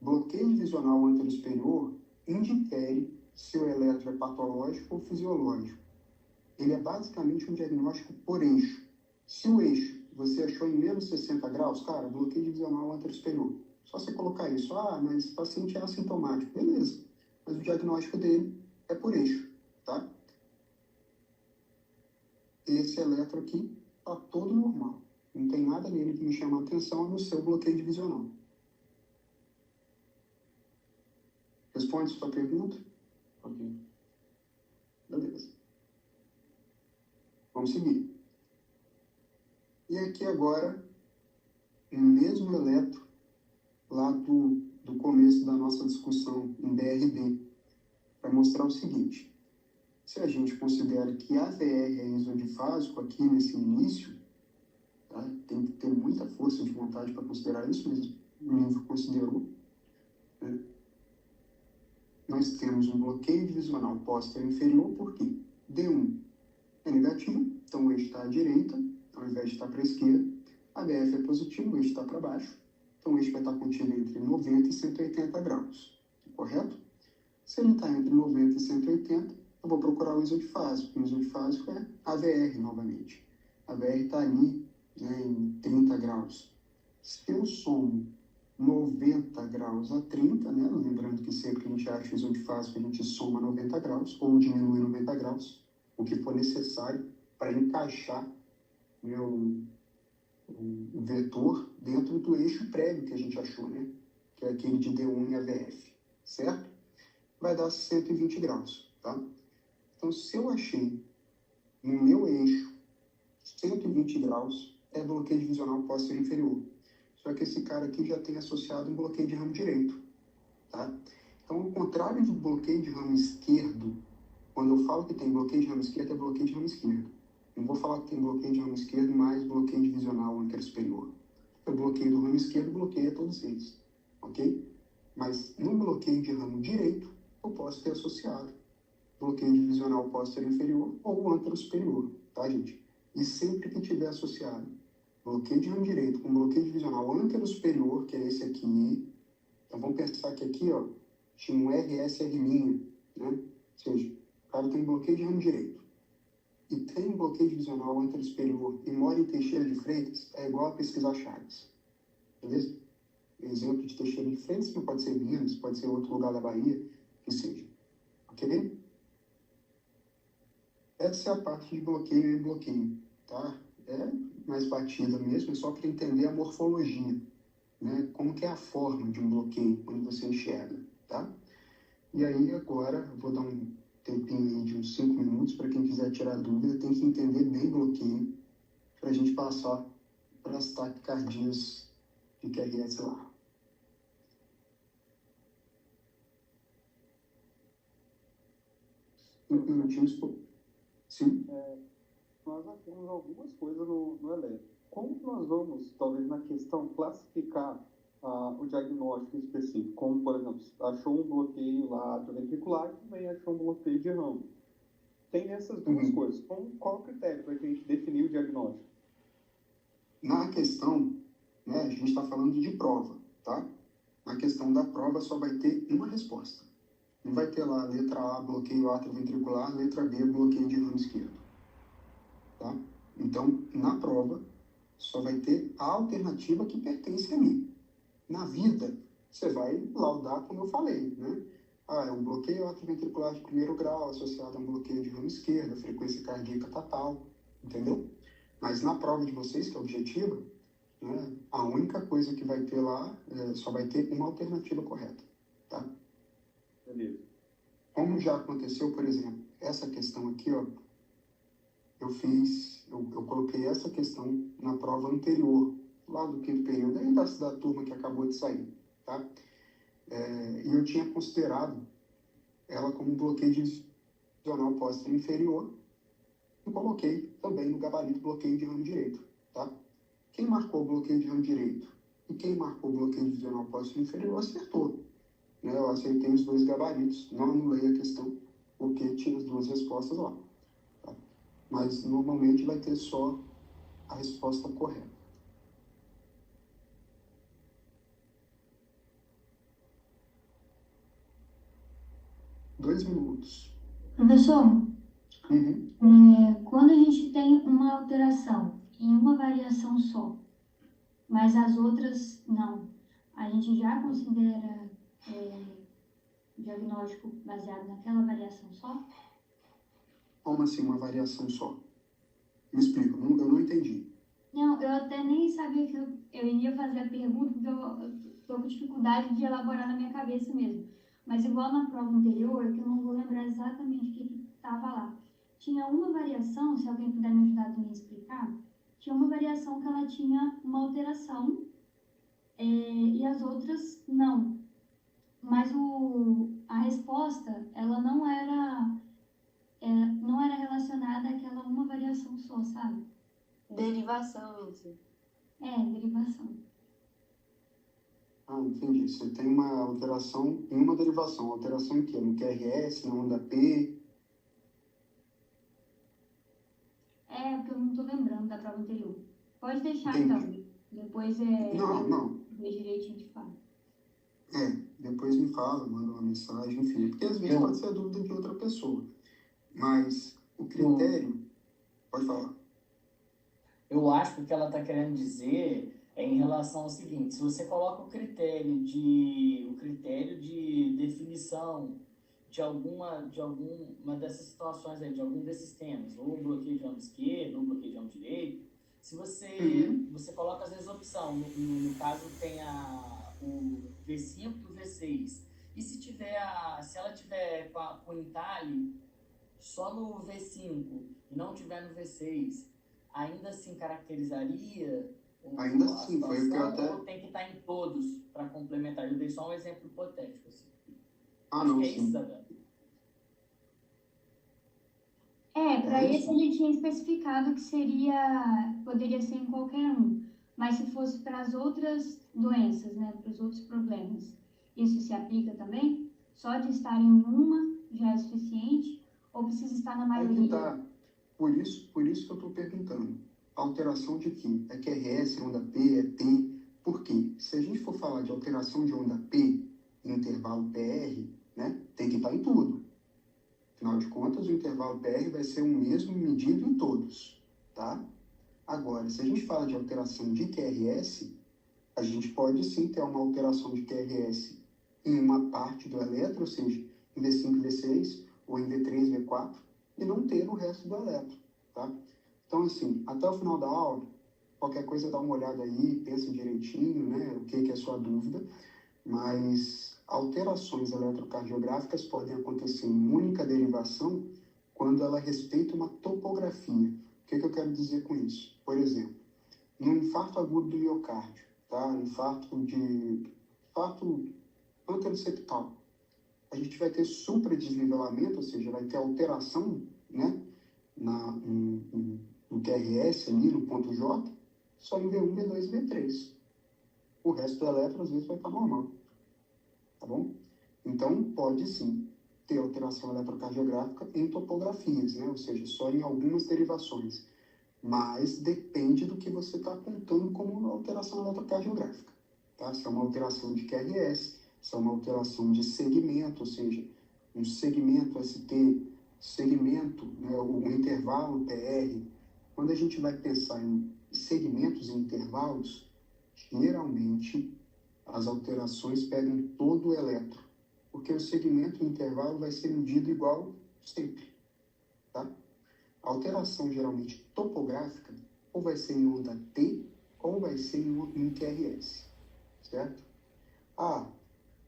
Bloqueio divisional anterior-superior indifere se o elétron é patológico ou fisiológico. Ele é basicamente um diagnóstico por eixo. Se o eixo você achou em menos 60 graus, cara, bloqueio divisional anterior-superior. Só você colocar isso, mas o paciente é assintomático, beleza. Mas o diagnóstico dele é por eixo, tá? Esse eletro aqui está todo normal. Não tem nada nele que me chama a atenção no seu bloqueio divisional. Responde sua pergunta? Ok. Beleza. Vamos seguir. E aqui agora, o mesmo eletro lá do começo da nossa discussão em BRD, para mostrar o seguinte. Se a gente considera que AVR é isodifásico aqui nesse início, tá? Tem que ter muita força de vontade para considerar isso, mas o livro considerou, né? Nós temos um bloqueio divisional posterior inferior, porque D1 é negativo, então o eixo está à direita, ao invés de estar para a esquerda. ABF é positivo, o eixo está para baixo, então o eixo vai estar contido entre 90 e 180 graus, correto? Se ele está entre 90 e 180, eu vou procurar o isodifásico. O isodifásico é AVR novamente. A AVR está ali, né, em 30 graus. Se eu somo 90 graus a 30, né, lembrando que sempre que a gente acha o isodifásico, a gente soma 90 graus ou diminui 90 graus, o que for necessário para encaixar, né, o vetor dentro do eixo prévio que a gente achou, né, que é aquele de D1 e AVF, certo? Vai dar 120 graus, tá? Então, se eu achei no meu eixo 120 graus, é bloqueio divisional posterior inferior. Só que esse cara aqui já tem associado um bloqueio de ramo direito, tá? Então, ao contrário do bloqueio de ramo esquerdo, quando eu falo que tem bloqueio de ramo esquerdo, é bloqueio de ramo esquerdo. Não vou falar que tem bloqueio de ramo esquerdo mais bloqueio divisional anterior-superior. O bloqueio do ramo esquerdo bloqueia todos eles, ok? Mas no bloqueio de ramo direito, eu posso ter associado bloqueio divisional posterior inferior ou anterior-superior, tá, gente? E sempre que tiver associado bloqueio de ramo direito com bloqueio divisional anterior-superior, que é esse aqui, então vamos pensar que aqui, ó, tinha um RSR', né? Ou seja, o cara tem bloqueio de ramo direito e tem um bloqueio divisional anterior-superior e mora em Teixeira de Freitas, é igual a pesquisar Chagas, beleza? Exemplo de Teixeira de Freitas, que pode ser Minas, pode ser outro lugar da Bahia, que seja, ok? Essa é a parte de bloqueio e bloqueio, tá? É mais batida mesmo, é só para entender a morfologia, né? Como que é a forma de um bloqueio quando você enxerga, tá? E aí agora, eu vou dar um tempinho aí de uns 5 minutos para quem quiser tirar dúvida, tem que entender bem bloqueio para a gente passar para as taquicardias de QRS lá. 5 minutinhos, pô. Sim? Nós já temos algumas coisas no elétrico. Como que nós vamos, talvez na questão, classificar o diagnóstico específico? Como, por exemplo, achou um bloqueio lá atrioventricular e também achou um bloqueio de ramo. Tem essas duas coisas. Qual o critério para a gente definir o diagnóstico? Na questão, né, a gente está falando de prova, tá? Na questão da prova só vai ter uma resposta. Não vai ter lá letra A, bloqueio atrioventricular, letra B, bloqueio de ramo esquerdo. Tá? Então, na prova, só vai ter a alternativa que pertence a mim. Na vida, você vai laudar como eu falei, né? É um bloqueio atrioventricular de primeiro grau associado a um bloqueio de ramo esquerdo, a frequência cardíaca tá tal, entendeu? Mas na prova de vocês, que é objetiva, né, a única coisa que vai ter lá, só vai ter uma alternativa correta, tá? Beleza. Como já aconteceu, por exemplo, essa questão aqui, ó, eu coloquei essa questão na prova anterior, lá do quinto período, aí da turma que acabou de sair, tá? E eu tinha considerado ela como um bloqueio divisional póstero inferior e coloquei também no gabarito bloqueio de ramo direito, tá? Quem marcou o bloqueio de ramo direito e quem marcou o bloqueio divisional póstero inferior acertou, né? Eu acertei os dois gabaritos, não anulei a questão, porque tinha as duas respostas lá, tá? Mas normalmente vai ter só a resposta correta. Dois minutos. Professor, Uhum. quando a gente tem uma alteração em uma variação só, mas as outras não, a gente já considera diagnóstico baseado naquela variação só? Como assim uma variação só? Me explica, eu não entendi. Não, eu até nem sabia que eu iria fazer a pergunta, porque eu estou com dificuldade de elaborar na minha cabeça mesmo. Mas igual na prova anterior, que eu não vou lembrar exatamente o que estava lá. Tinha uma variação, se alguém puder me ajudar também a explicar, tinha uma variação que ela tinha uma alteração e as outras não. Mas a resposta, ela não era relacionada àquela uma variação só, sabe? Derivação, isso. Derivação. Ah, entendi. Você tem uma alteração em uma derivação. Alteração em quê? No QRS, na onda P? Porque eu não estou lembrando da prova anterior. Pode deixar, Entendi. então. Depois Não. ver direitinho de fato. Depois me fala, manda uma mensagem, enfim. Porque às vezes pode ser a dúvida de outra pessoa. Mas o critério... Pode falar. Eu acho que o que ela está querendo dizer é em relação ao seguinte: se você coloca o critério de definição de alguma dessas situações aí, de algum desses temas, ou bloqueio de ramo esquerdo, ou bloqueio de ramo direito, se você coloca às vezes opção, no caso tem o V5 e o V6, e se ela tiver com o entalhe só no V5 e não tiver no V6, ainda assim caracterizaria Ainda assim, foi o que eu até... ou tem que estar em todos para complementar? Eu dei só um exemplo hipotético. Assim. Não, é isso, sim. Isabela. Para esse a gente tinha especificado que poderia ser em qualquer um. Mas se fosse para as outras doenças, né, para os outros problemas, isso se aplica também? Só de estar em uma já é suficiente? Ou precisa estar na maioria? Aí que tá. Por isso que eu estou perguntando. Alteração de quê? É QRS, onda P, é T? Por quê? Se a gente for falar de alteração de onda P em intervalo PR, né, tem que estar em tudo. Afinal de contas, o intervalo PR vai ser o mesmo medido em todos, tá? Agora, se a gente fala de alteração de QRS, a gente pode sim ter uma alteração de QRS em uma parte do eletro, ou seja, em V5 e V6, ou em V3 e V4, e não ter o resto do eletro, tá? Então, assim, até o final da aula, qualquer coisa dá uma olhada aí, pensa direitinho, né, o que é a sua dúvida, mas alterações eletrocardiográficas podem acontecer em única derivação quando ela respeita uma topografia. O que eu quero dizer com isso? Por exemplo, no infarto agudo do miocárdio, tá? Infarto anteroseptal, a gente vai ter supradesnivelamento, ou seja, vai ter alteração, né, no QRS ali, no ponto J, só em V1, V2 e V3. O resto do eletro, às vezes, vai estar normal. Tá bom? Então, pode sim ter alteração eletrocardiográfica em topografias, né? Ou seja, só em algumas derivações. Mas depende do que você está apontando como alteração eletrocardiográfica. Tá? Se é uma alteração de QRS, se é uma alteração de segmento, ou seja, um segmento ST, segmento, né, o intervalo PR. Quando a gente vai pensar em segmentos e intervalos, geralmente as alterações pegam todo o eletro, porque o segmento e o intervalo vai ser medido igual sempre, tá? A alteração geralmente topográfica ou vai ser em onda T ou vai ser em QRS, certo?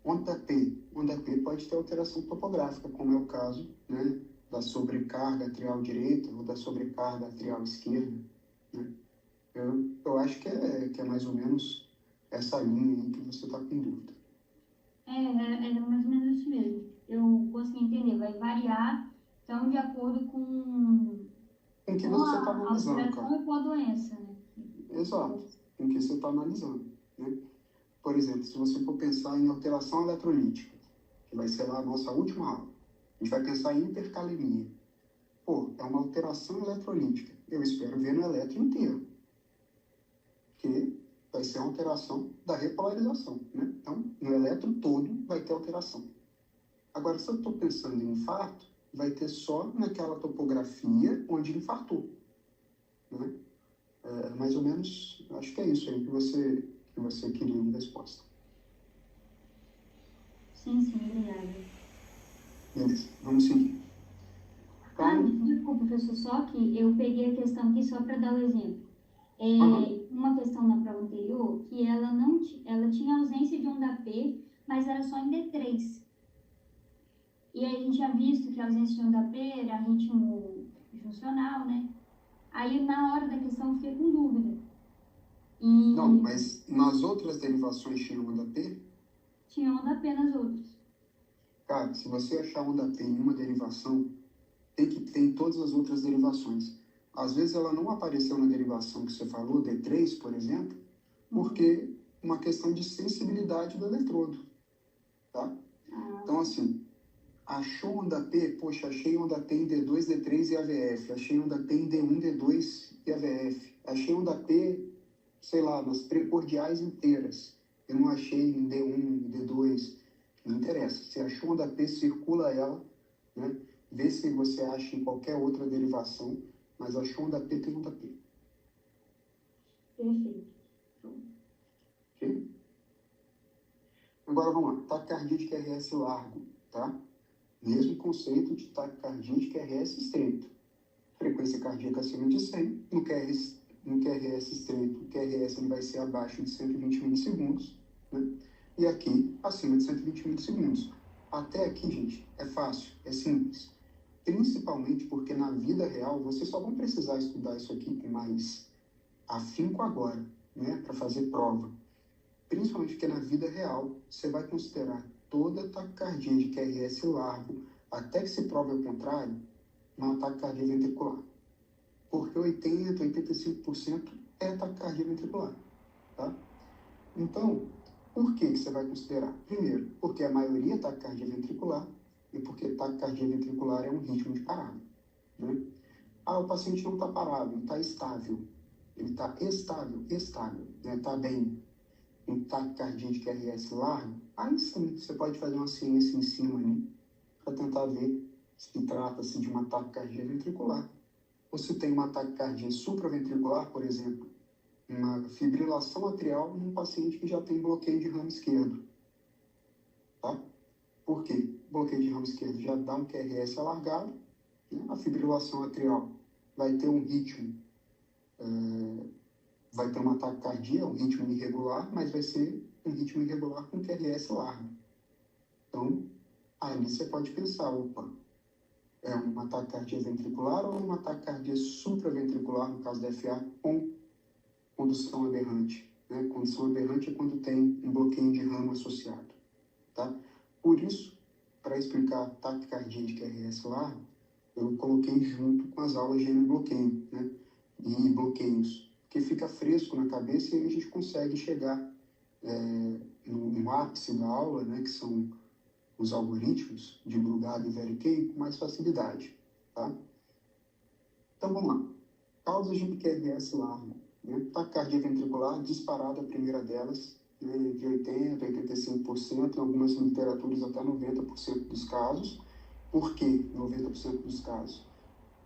Onda P pode ter alteração topográfica, como é o caso, né, da sobrecarga atrial direita ou da sobrecarga atrial esquerda, né? Eu acho que é mais ou menos essa linha aí que você está com dúvida. É mais ou menos isso mesmo. Eu consegui entender. Vai variar, então, de acordo com Com o que com você está a analisando, cara. alteração e com a doença, né? Exato, com o que você está analisando, né? Por exemplo, se você for pensar em alteração eletrolítica, que vai ser lá a nossa última aula, a gente vai pensar em hipercalemia. Pô, é uma alteração eletrolítica. Eu espero ver no eletro inteiro, que vai ser uma alteração da repolarização, né? Então, no eletro todo vai ter alteração. Agora, se eu estou pensando em infarto, vai ter só naquela topografia onde infartou, né? Mais ou menos, acho que é isso aí que você queria de resposta. Sim, obrigada. Beleza, vamos seguir. Desculpa, professor, só que eu peguei a questão aqui só para dar o exemplo. Uma questão na prova anterior, que ela tinha ausência de onda P, mas era só em D3. E aí a gente tinha visto que a ausência de onda P era ritmo funcional, né? Aí na hora da questão eu fiquei com dúvida. Não, mas nas outras derivações tinha onda P? Tinha onda P nas outras. Cara, se você achar onda P em uma derivação, tem que ter em todas as outras derivações. Às vezes ela não apareceu na derivação que você falou, D3, por exemplo, porque uma questão de sensibilidade do eletrodo, tá? Então, assim, achou onda P, poxa, achei onda P em D2, D3 e AVF, achei onda P em D1, D2 e AVF, achei onda P, sei lá, nas precordiais inteiras, eu não achei em D1, D2, não interessa, se achou onda P, circula ela, né? Vê se você acha em qualquer outra derivação, mas achou onda P, tem onda P. Perfeito. Ok? Agora vamos lá, taquicardia de QRS largo, tá? Mesmo conceito de taquicardia de QRS estreito. Frequência cardíaca acima de 100, no QRS estreito, o QRS ele vai ser abaixo de 120 milissegundos, né? E aqui, acima de 120 milissegundos. Até aqui, gente, é fácil, é simples. Principalmente porque na vida real, vocês só vão precisar estudar isso aqui com mais afinco agora, né? Para fazer prova. Principalmente porque na vida real, você vai considerar toda a taquicardia de QRS largo, até que se prove ao contrário, uma taquicardia ventricular. Porque 80%, 85% é taquicardia ventricular, tá? Então, por que você vai considerar? Primeiro, porque a maioria é taquicardia ventricular e porque taquicardia ventricular é um ritmo de parada, né? O paciente não está parado, ele está estável. Ele está estável, né? Está bem. Em taquicardia de QRS largo, aí sim, você pode fazer uma ciência em cima ali para tentar ver se trata-se de uma taquicardia ventricular. Ou se tem uma taquicardia supraventricular, por exemplo, uma fibrilação atrial num paciente que já tem bloqueio de ramo esquerdo. Tá? Por quê? Bloqueio de ramo esquerdo já dá um QRS alargado, né? A fibrilação atrial vai ter um ritmo, vai ter uma taquicardia, um ritmo irregular, mas vai ser um ritmo irregular com QRS largo. Então, ali você pode pensar, opa, é uma taquicardia ventricular ou uma taquicardia supraventricular, no caso da FA, com condução aberrante, né? Condução aberrante é quando tem um bloqueio de ramo associado, tá? Por isso, para explicar taquicardia de QRS largo, eu coloquei junto com as aulas de bloqueio, né? E bloqueios, que fica fresco na cabeça e aí a gente consegue chegar no ápice da aula, né? Que são os algoritmos de Brugada e Verikey com mais facilidade, tá? Então vamos lá. Causas de QRS largo, né? Taquicardia ventricular disparada, a primeira delas, né? Entre 80% e 85%, em algumas literaturas até 90% dos casos. Por que 90% dos casos?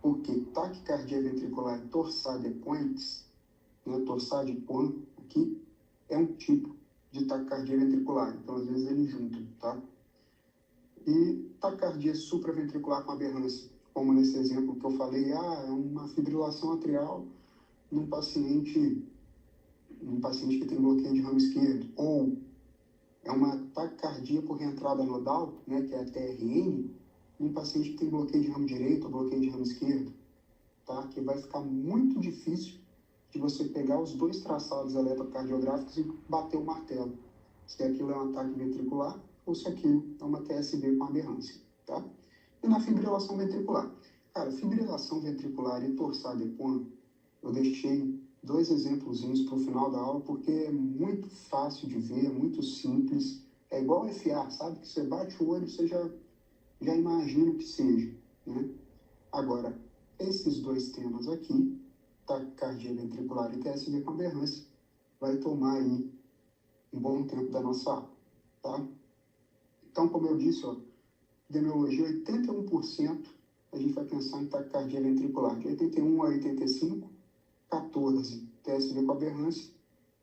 Porque taquicardia ventricular torsade points, né? Torsade point aqui, é um tipo de taquicardia ventricular, então às vezes eles juntam, tá? E taquicardia supraventricular com aberrância, como nesse exemplo que eu falei, é uma fibrilação atrial num paciente que tem bloqueio de ramo esquerdo, ou é uma taquicardia por reentrada nodal, né, que é a TRN, um paciente que tem bloqueio de ramo direito ou bloqueio de ramo esquerdo, tá? Que vai ficar muito difícil de você pegar os dois traçados eletrocardiográficos e bater o martelo, se aquilo é um ataque ventricular ou se aquilo é uma TSB com aberrância, tá? E na fibrilação ventricular. Cara, fibrilação ventricular e torsade epona, eu deixei 2 exemplozinhos para o final da aula, porque é muito fácil de ver, é muito simples, é igual FA, sabe? Que você bate o olho, você já imagina o que seja, né? Agora, esses 2 temas aqui, taquicardia ventricular e TSB com aberrância, vai tomar aí um bom tempo da nossa aula, tá? Então, como eu disse, ó, epidemiologia, 81% a gente vai pensar em taquicardia ventricular, de 81 a 85, 14 TSB com aberrância,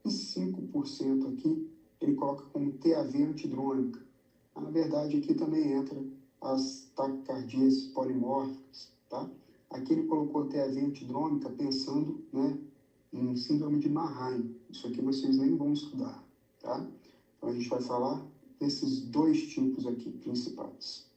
e 5% aqui ele coloca como TAV antidrônica. Na verdade, aqui também entra as taquicardias polimórficas, tá? Aqui ele colocou TAV antidrômica pensando, né, em síndrome de Mahain. Isso aqui vocês nem vão estudar, tá? Então a gente vai falar desses 2 tipos aqui principais.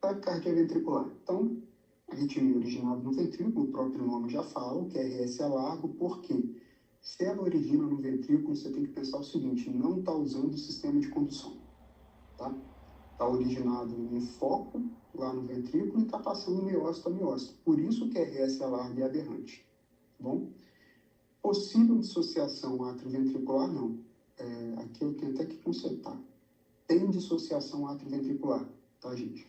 Taquicardia ventricular. Então, arritmia originada no ventrículo, o próprio nome já fala, o QRS é largo, porque se ela origina no ventrículo, você tem que pensar o seguinte, não está usando o sistema de condução, tá? Está originado em foco, lá no ventrículo, e está passando miócito a miócito. Por isso o QRS é largo e aberrante, tá bom? Possível dissociação atrioventricular, não. Aqui eu tenho até que consertar. Tem dissociação atrioventricular, tá, gente?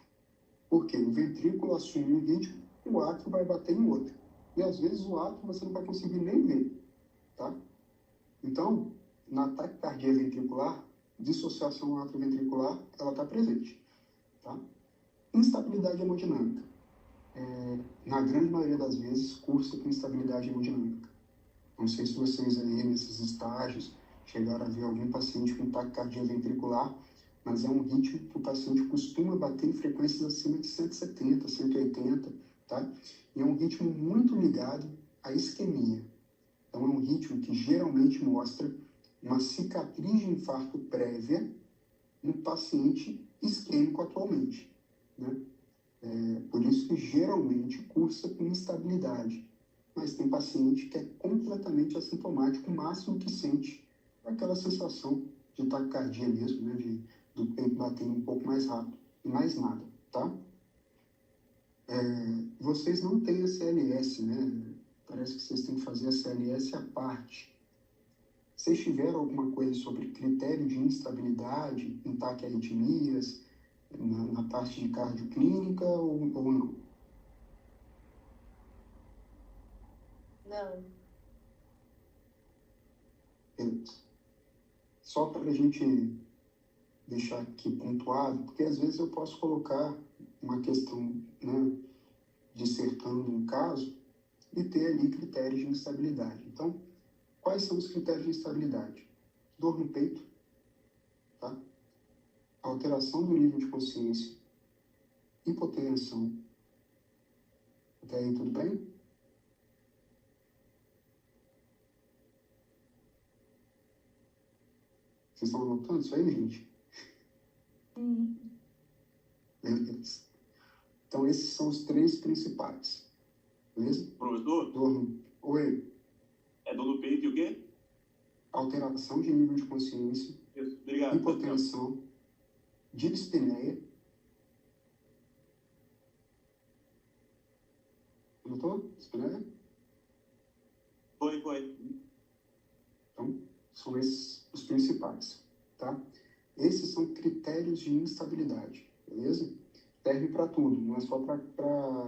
Porque o ventrículo assume um ritmo, o átrio vai bater em outro. E às vezes o átrio você não vai conseguir nem ver, tá? Então, na taquicardia ventricular, dissociação atrioventricular, ela está presente, tá? Instabilidade hemodinâmica. Na grande maioria das vezes, cursa com instabilidade hemodinâmica. Não sei se vocês aí, nesses estágios, chegaram a ver algum paciente com taquicardia ventricular, mas é um ritmo que o paciente costuma bater em frequências acima de 170, 180, tá? E é um ritmo muito ligado à isquemia. Então, é um ritmo que geralmente mostra uma cicatriz de infarto prévia no paciente isquêmico atualmente, né? Por isso que geralmente cursa com instabilidade. Mas tem paciente que é completamente assintomático, o máximo que sente é aquela sensação de taquicardia mesmo, né? Do peito batendo um pouco mais rápido, e mais nada, tá? Vocês não têm a CLS, né? Parece que vocês têm que fazer a CLS à parte. Vocês tiveram alguma coisa sobre critério de instabilidade em taquiarritmias, na parte de cardioclínica ou não? Não. Beleza. Só para a gente deixar aqui pontuado, porque às vezes eu posso colocar uma questão, né, dissertando um caso e ter ali critérios de instabilidade. Então, quais são os critérios de instabilidade? Dor no peito, tá? Alteração do nível de consciência, hipotensão. Até aí tudo bem? Vocês estão anotando isso aí, gente? Beleza. Então, esses são os 3 principais. Beleza? Professor, Oi. é dor no peito e o quê? Alteração de nível de consciência, Isso, obrigado. hipotensão, dispneia. Anotou? Dispneia? Foi. Então, são esses os principais, tá? Esses são critérios de instabilidade, beleza? Serve para tudo, não é só para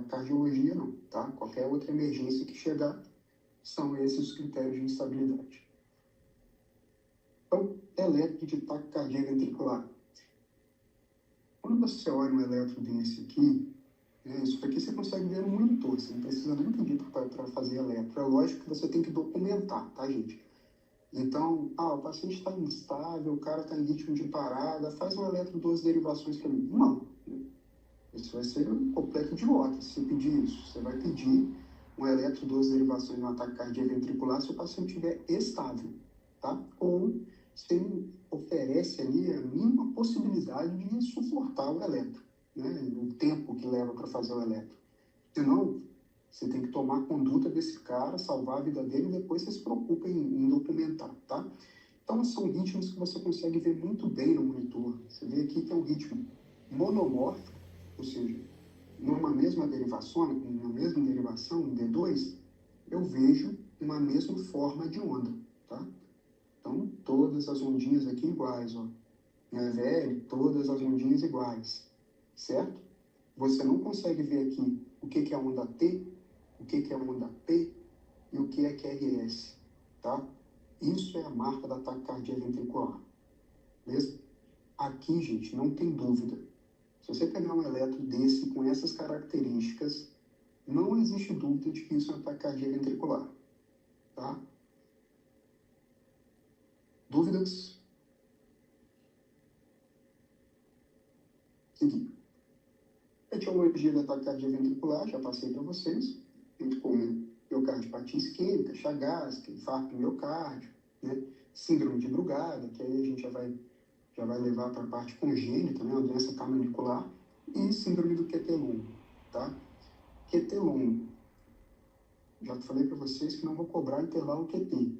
cardiologia, não, tá? Qualquer outra emergência que chegar, são esses os critérios de instabilidade. Então, eletro de taquicardia ventricular. Quando você olha um eletro desse aqui, isso aqui você consegue ver no monitor, você não precisa nem pedir para fazer eletro. É lógico que você tem que documentar, tá, gente? Então, o paciente está instável, o cara está em ritmo de parada, faz um eletro 2 derivações para mim. Não. Isso vai ser um completo idiota se você pedir isso. Você vai pedir um eletro 2 derivações no ataque cardíaco ventricular se o paciente estiver estável, tá? Ou se ele oferece ali a mínima possibilidade de suportar o eletro, né, o tempo que leva para fazer o eletro. Senão, você tem que tomar a conduta desse cara, salvar a vida dele e depois você se preocupa em documentar, tá? Então, são ritmos que você consegue ver muito bem no monitor. Você vê aqui que é um ritmo monomórfico, ou seja, numa mesma derivação, em D2, eu vejo uma mesma forma de onda, tá? Então, todas as ondinhas aqui iguais, ó. VL, todas as ondinhas iguais, certo? Você não consegue ver aqui o que é a onda T, o que é a onda P e o que é QRS, tá? Isso é a marca da taquicardia ventricular, beleza? Aqui, gente, não tem dúvida. Se você pegar um eletro desse com essas características, não existe dúvida de que isso é uma taquicardia ventricular, tá? Dúvidas? Seguinte. Etiologia da taquicardia ventricular, já passei para vocês, muito comum, miocardiopatia isquêmica, Chagas, infarto do miocárdio, né? Síndrome de Brugada, que aí a gente já vai levar para a parte congênita, né? Uma doença canonicular, e síndrome do QT longo, tá? QT longo, já falei para vocês que não vou cobrar intervalo QT,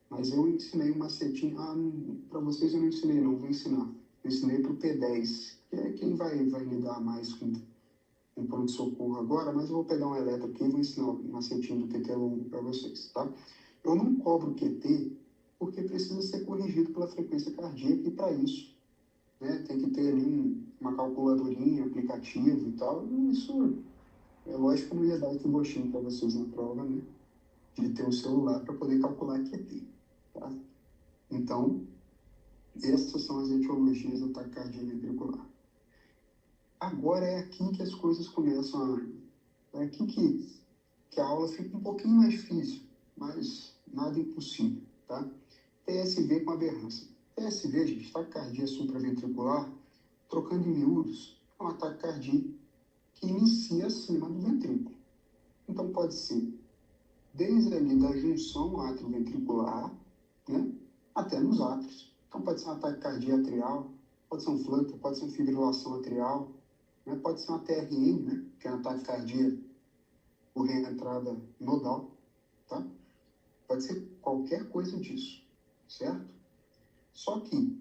mas eu ensinei um macetinho, para vocês eu não ensinei não, vou ensinar. Eu ensinei para o P10, que é quem vai lidar mais com pronto-socorro agora, mas eu vou pegar um eletro aqui e vou ensinar um macetinho do QT longo para vocês, tá? Eu não cobro QT porque precisa ser corrigido pela frequência cardíaca e para isso, né, tem que ter ali uma calculadorinha, aplicativo e tal. E isso, é lógico que eu não ia dar esse gostinho para vocês na prova, né, de ter um celular para poder calcular QT, tá? Então, essas são as etiologias da taquicardia ventricular. Agora é aqui que as coisas começam é aqui que a aula fica um pouquinho mais difícil, mas nada impossível, tá? TSV com aberrância. TSV, gente, taquicardia supraventricular, trocando em miúdos, é uma taquicardia que inicia acima do ventrículo. Então pode ser desde ali da junção átrio-ventricular, né, até nos átrios. Então pode ser uma taquicardia atrial, pode ser um flutter, pode ser uma fibrilação atrial, né, pode ser uma TRM, né, que é uma taquicardia por reentrada nodal, tá? Pode ser qualquer coisa disso, certo? Só que,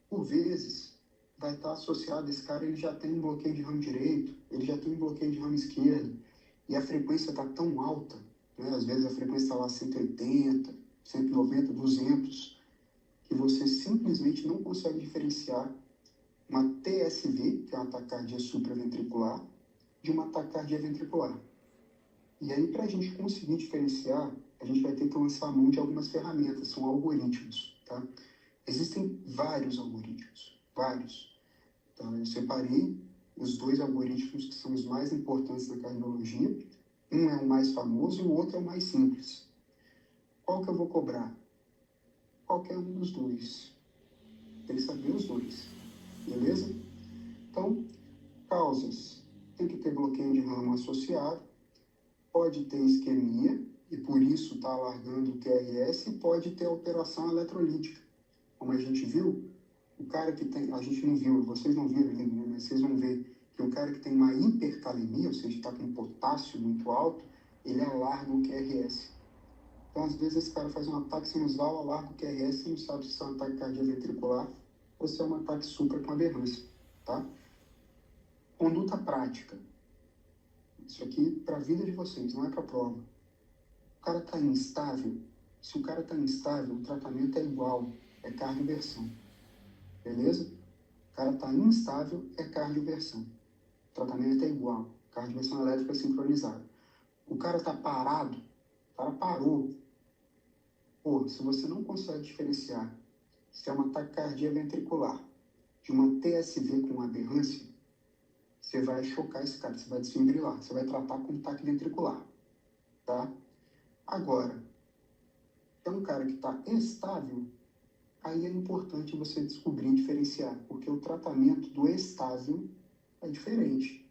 por vezes, vai estar associado, esse cara ele já tem um bloqueio de ramo direito, ele já tem um bloqueio de ramo esquerdo, e a frequência está tão alta, né? Às vezes a frequência está lá 180, 190, 200, que você simplesmente não consegue diferenciar uma TSV, que é uma taquicardia supraventricular, de uma taquicardia ventricular. E aí, para a gente conseguir diferenciar, a gente vai ter que lançar a mão de algumas ferramentas, são algoritmos, tá? Existem vários algoritmos, vários. Tá? Eu separei os 2 algoritmos que são os mais importantes na cardiologia. Um é o mais famoso e o outro é o mais simples. Qual que eu vou cobrar? Qualquer um dos 2. Tem que saber os 2, beleza? Então, causas. Tem que ter bloqueio de ramo associado, pode ter isquemia, e por isso está alargando o QRS, e pode ter alteração eletrolítica. Como a gente viu, o cara que tem, a gente não viu, vocês não viram ainda, né, mas vocês vão ver que o cara que tem uma hipercalemia, ou seja, está com potássio muito alto, ele alarga o QRS. Então, às vezes, esse cara faz um ataque sinusal, alarga o QRS e não sabe se é um ataque cardioventricular ou se é um ataque supra com aberrância, tá? Conduta prática. Isso aqui para a vida de vocês, não é para a prova. O cara está instável. Se o cara está instável, o tratamento é igual, é cardioversão. Beleza? O cara está instável, é cardioversão. O tratamento é igual, cardioversão elétrica sincronizada. O cara está parado, o cara parou. Pô, se você não consegue diferenciar se é uma taquicardia ventricular de uma TSV com aberrância, você vai chocar esse cara, você vai desfibrilar, você vai tratar como taque ventricular, tá? Agora, é um cara que está estável, aí é importante você descobrir e diferenciar, porque o tratamento do estável é diferente,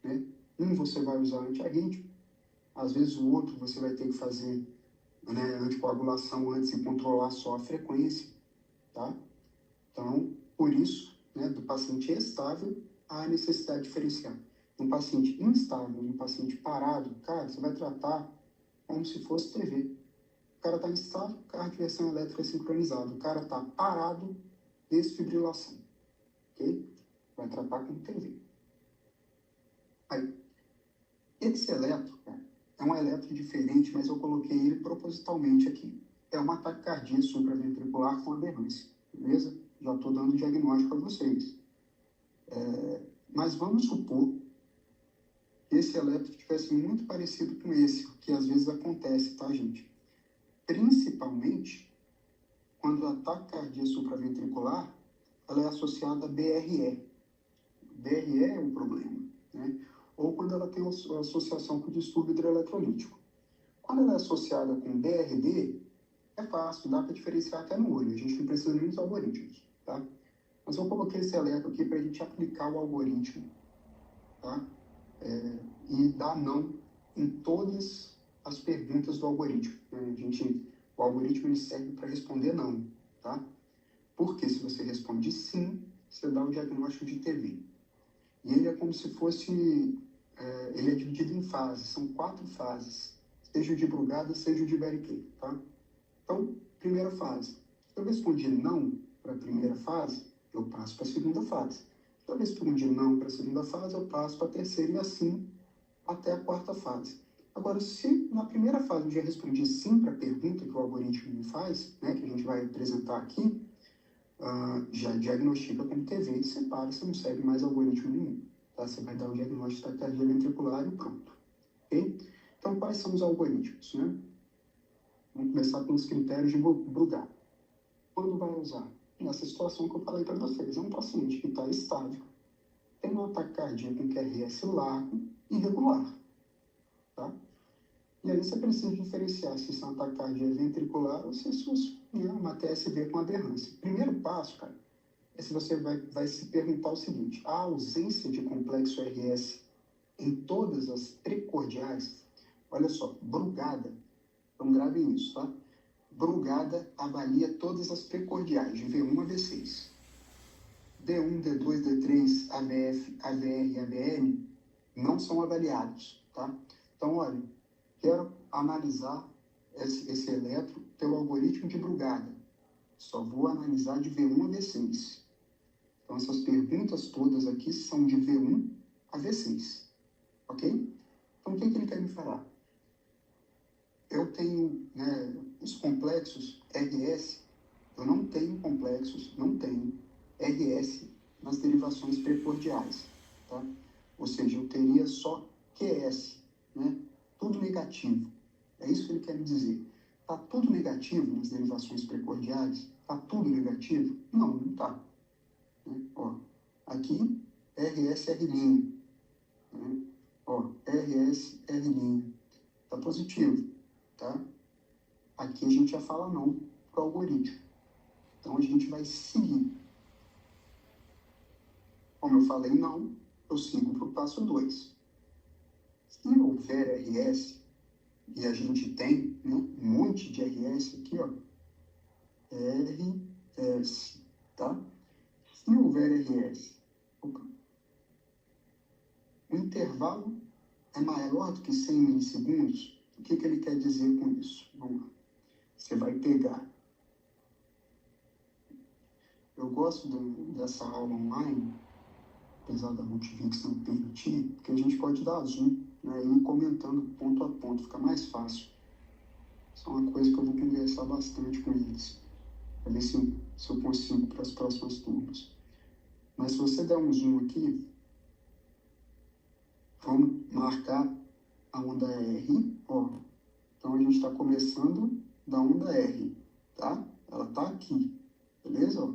né? Um você vai usar antiarrítmico, às vezes o outro você vai ter que fazer, né, anticoagulação antes e controlar só a frequência, tá? Então, por isso, né, do paciente estável há necessidade de diferenciar. Um paciente instável, um paciente parado, cara, você vai tratar como se fosse TV. O cara está instável, cardioversão elétrica sincronizada. O cara está parado, desfibrilação. Ok? Vai tratar como TV. Aí, esse eletro, cara, é um eletro diferente, mas eu coloquei ele propositalmente aqui. É uma taquicardia supraventricular com aberrância. Beleza? Já estou dando diagnóstico a vocês. Mas vamos supor que esse eletro tivesse muito parecido com esse, que às vezes acontece, tá, gente? Principalmente quando a taquicardia supraventricular ela é associada a BRE. BRE é um problema, né? Ou quando ela tem associação com distúrbio hidroeletrolítico. Quando ela é associada com BRD, é fácil, dá para diferenciar até no olho, a gente não precisa nem dos algoritmos, tá? Mas eu coloquei esse eletro aqui para a gente aplicar o algoritmo, tá? E dar não em todas as perguntas do algoritmo. Né? O algoritmo ele serve para responder não, tá? Porque se você responde sim, você dá o diagnóstico de TV. E ele é como se fosse, ele é dividido em fases, são 4 fases, seja o de Brugada, seja o de Variquet, tá? Então, primeira fase. Se eu respondi não para a primeira fase, eu passo para a segunda fase. Se eu respondi não para a segunda fase, eu passo para a terceira e assim até a 4ª fase. Agora, se na primeira fase eu já respondi sim para a pergunta que o algoritmo me faz, né, que a gente vai apresentar aqui, já diagnostica como TV e separa, você não segue mais algoritmo nenhum. Tá? Você vai dar o diagnóstico da taquicardia ventricular e pronto. Ok? Então, quais são os algoritmos? Né? Vamos começar com os critérios de Brugada. Quando vai usar? Nessa situação que eu falei para vocês, é um paciente que está estável, tem um ataque cardíaco com QRS largo e regular. Tá? E aí você precisa diferenciar se isso é um ataque cardíaco ventricular ou se isso é uma TSV com aberrância. Primeiro passo, cara, é se você vai se perguntar o seguinte: a ausência de complexo RS em todas as precordiais, olha só, Brugada, então gravem isso, tá? Brugada avalia todas as precordiais, de V1 a V6. D1, D2, D3, ABF, AVR e ABN não são avaliados, tá? Então, olha, quero analisar esse eletro pelo algoritmo de Brugada. Só vou analisar de V1 a V6. Então, essas perguntas todas aqui são de V1 a V6, ok? Então, o que ele quer me falar? Eu tenho, né, os complexos RS, eu não tenho complexos, não tenho RS nas derivações precordiais, tá? Ou seja, eu teria só QS, né? Tudo negativo. É isso que ele quer me dizer. Está tudo negativo nas derivações precordiais? Está tudo negativo? Não, não está. Né? Ó, aqui, RS, R'. Né? Ó, RS, R'. Está positivo, tá? Aqui a gente já fala não para o algoritmo. Então, a gente vai seguir. Como eu falei não, eu sigo para o passo 2. Se houver RS, e a gente tem, né, um monte de RS aqui, ó, RS, tá? Se houver RS, o intervalo é maior do que 100 milissegundos, o que ele quer dizer com isso? Vamos lá. Você vai pegar. Eu gosto dessa aula online, apesar da Multivix não permitir, porque a gente pode dar zoom, né, e ir comentando ponto a ponto, fica mais fácil. Isso é uma coisa que eu vou conversar bastante com eles, para ver se eu consigo para as próximas turmas. Mas se você der um zoom aqui, vamos marcar a onda R, ó. Então a gente está começando da onda R, tá? Ela está aqui, beleza? Ó.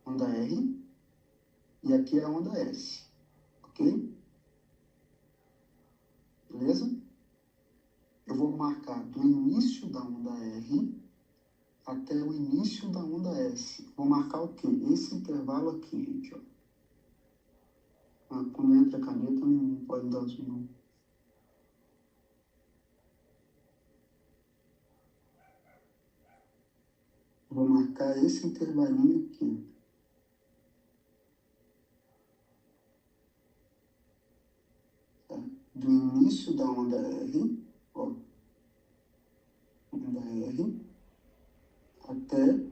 Onda R, e aqui é a onda S, ok? Beleza? Eu vou marcar do início da onda R até o início da onda S. Vou marcar o quê? Esse intervalo aqui, gente, ó. Quando entra a caneta, não pode dar zoom, não. Vou marcar esse intervalinho aqui. início da onda R, ó, onda R, até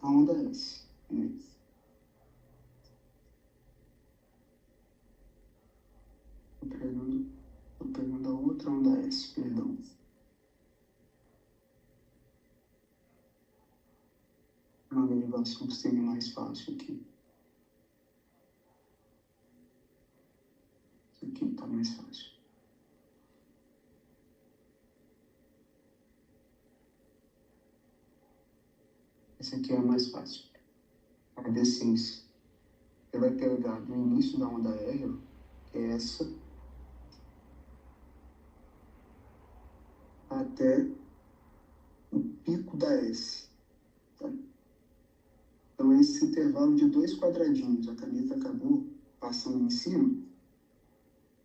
a onda S. Tô pegando a outra onda S, perdão. Uma derivação que seria mais fácil aqui. Isso aqui está mais fácil. Esse aqui é mais fácil. A D6. Você vai pegar do início da onda R, ó, que é essa, até o pico da S. Tá? Então, esse intervalo de 2 quadradinhos, a caneta acabou passando em cima,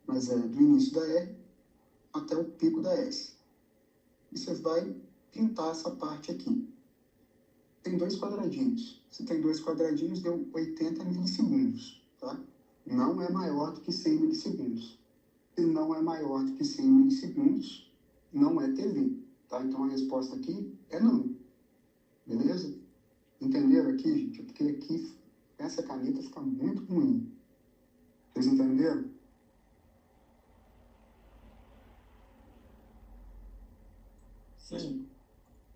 mas é do início da R até o pico da S. E você vai pintar essa parte aqui. Tem 2 quadradinhos. Se tem 2 quadradinhos, deu 80 milissegundos, tá? Não é maior do que 100 milissegundos. Se não é maior do que 100 milissegundos, não é TV, tá? Então, a resposta aqui é não. Beleza? Entenderam aqui, gente? Porque aqui, essa caneta fica muito ruim. Vocês entenderam? Sim.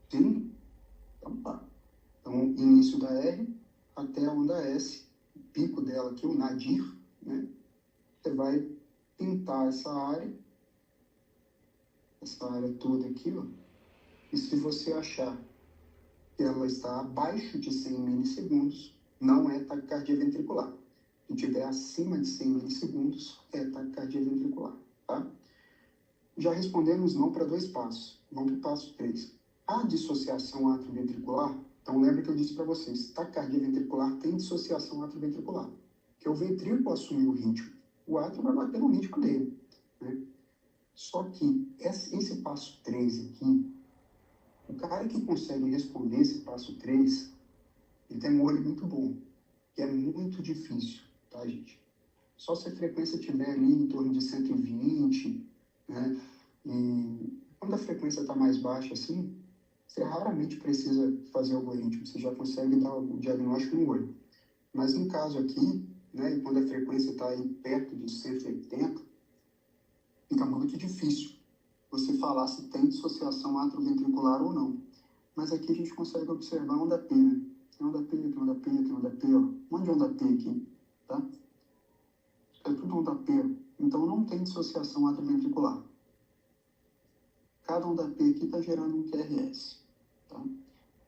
Sim? Então tá. Então, início da R até a onda S, o pico dela aqui, o nadir, né? Você vai pintar essa área toda aqui, ó. E se você achar que ela está abaixo de 100 milissegundos, não é taquicardia ventricular. Se estiver acima de 100 milissegundos, é taquicardia ventricular, tá? Já respondemos não para 2 passos. Vamos para o passo 3. A dissociação atrioventricular, então lembra que eu disse para vocês, taquicardia ventricular tem dissociação atrioventricular, que é o ventrículo assumir o ritmo. O átrio vai bater no ritmo dele, né? Só que esse passo 3 aqui, o cara que consegue responder esse passo 3, ele tem um olho muito bom, que é muito difícil, tá, gente? Só se a frequência estiver ali em torno de 120, né? E quando a frequência está mais baixa assim, você raramente precisa fazer algoritmo, você já consegue dar o diagnóstico no olho. Mas no caso aqui, né, e quando a frequência está aí perto de 180, fica muito difícil você falar se tem dissociação atrioventricular ou não. Mas aqui a gente consegue observar a onda P, né? Tem onda P, tem onda P, tem onda P, ó. Um monte de onda P aqui, tá? É tudo onda P, então não tem dissociação atrioventricular. Cada onda P aqui está gerando um QRS, tá?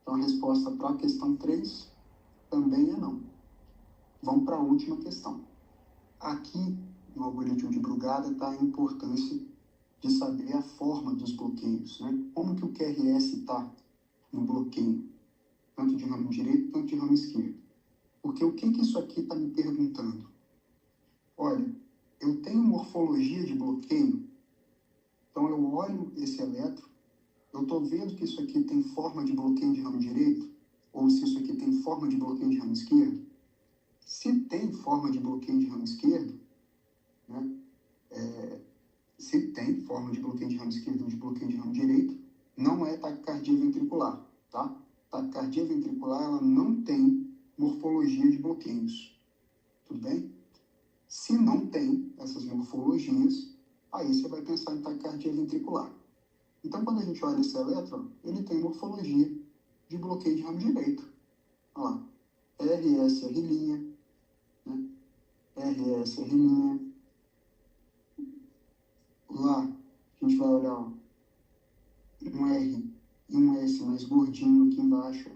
Então a resposta para a questão 3 também é não. Vamos para a última questão. Aqui, no algoritmo de Brugada, está a importância de saber a forma dos bloqueios, né? Como que o QRS está no bloqueio, tanto de ramo direito, tanto de ramo esquerdo. Porque o que isso aqui está me perguntando? Olha, eu tenho morfologia de bloqueio, então eu olho esse elétron, eu estou vendo que isso aqui tem forma de bloqueio de ramo direito, ou se isso aqui tem forma de bloqueio de ramo esquerdo. Se tem forma de bloqueio de ramo esquerdo, né? Se tem forma de bloqueio de ramo esquerdo ou de bloqueio de ramo direito, não é taquicardia ventricular, tá? Taquicardia ventricular, ela não tem morfologia de bloqueios, tudo bem? Se não tem essas morfologias, aí você vai pensar em taquicardia ventricular. Então, quando a gente olha esse elétron, ele tem morfologia de bloqueio de ramo direito. Olha lá, RSR', né? RSR'. Lá, a gente vai olhar, ó, um R e um S mais gordinho aqui embaixo,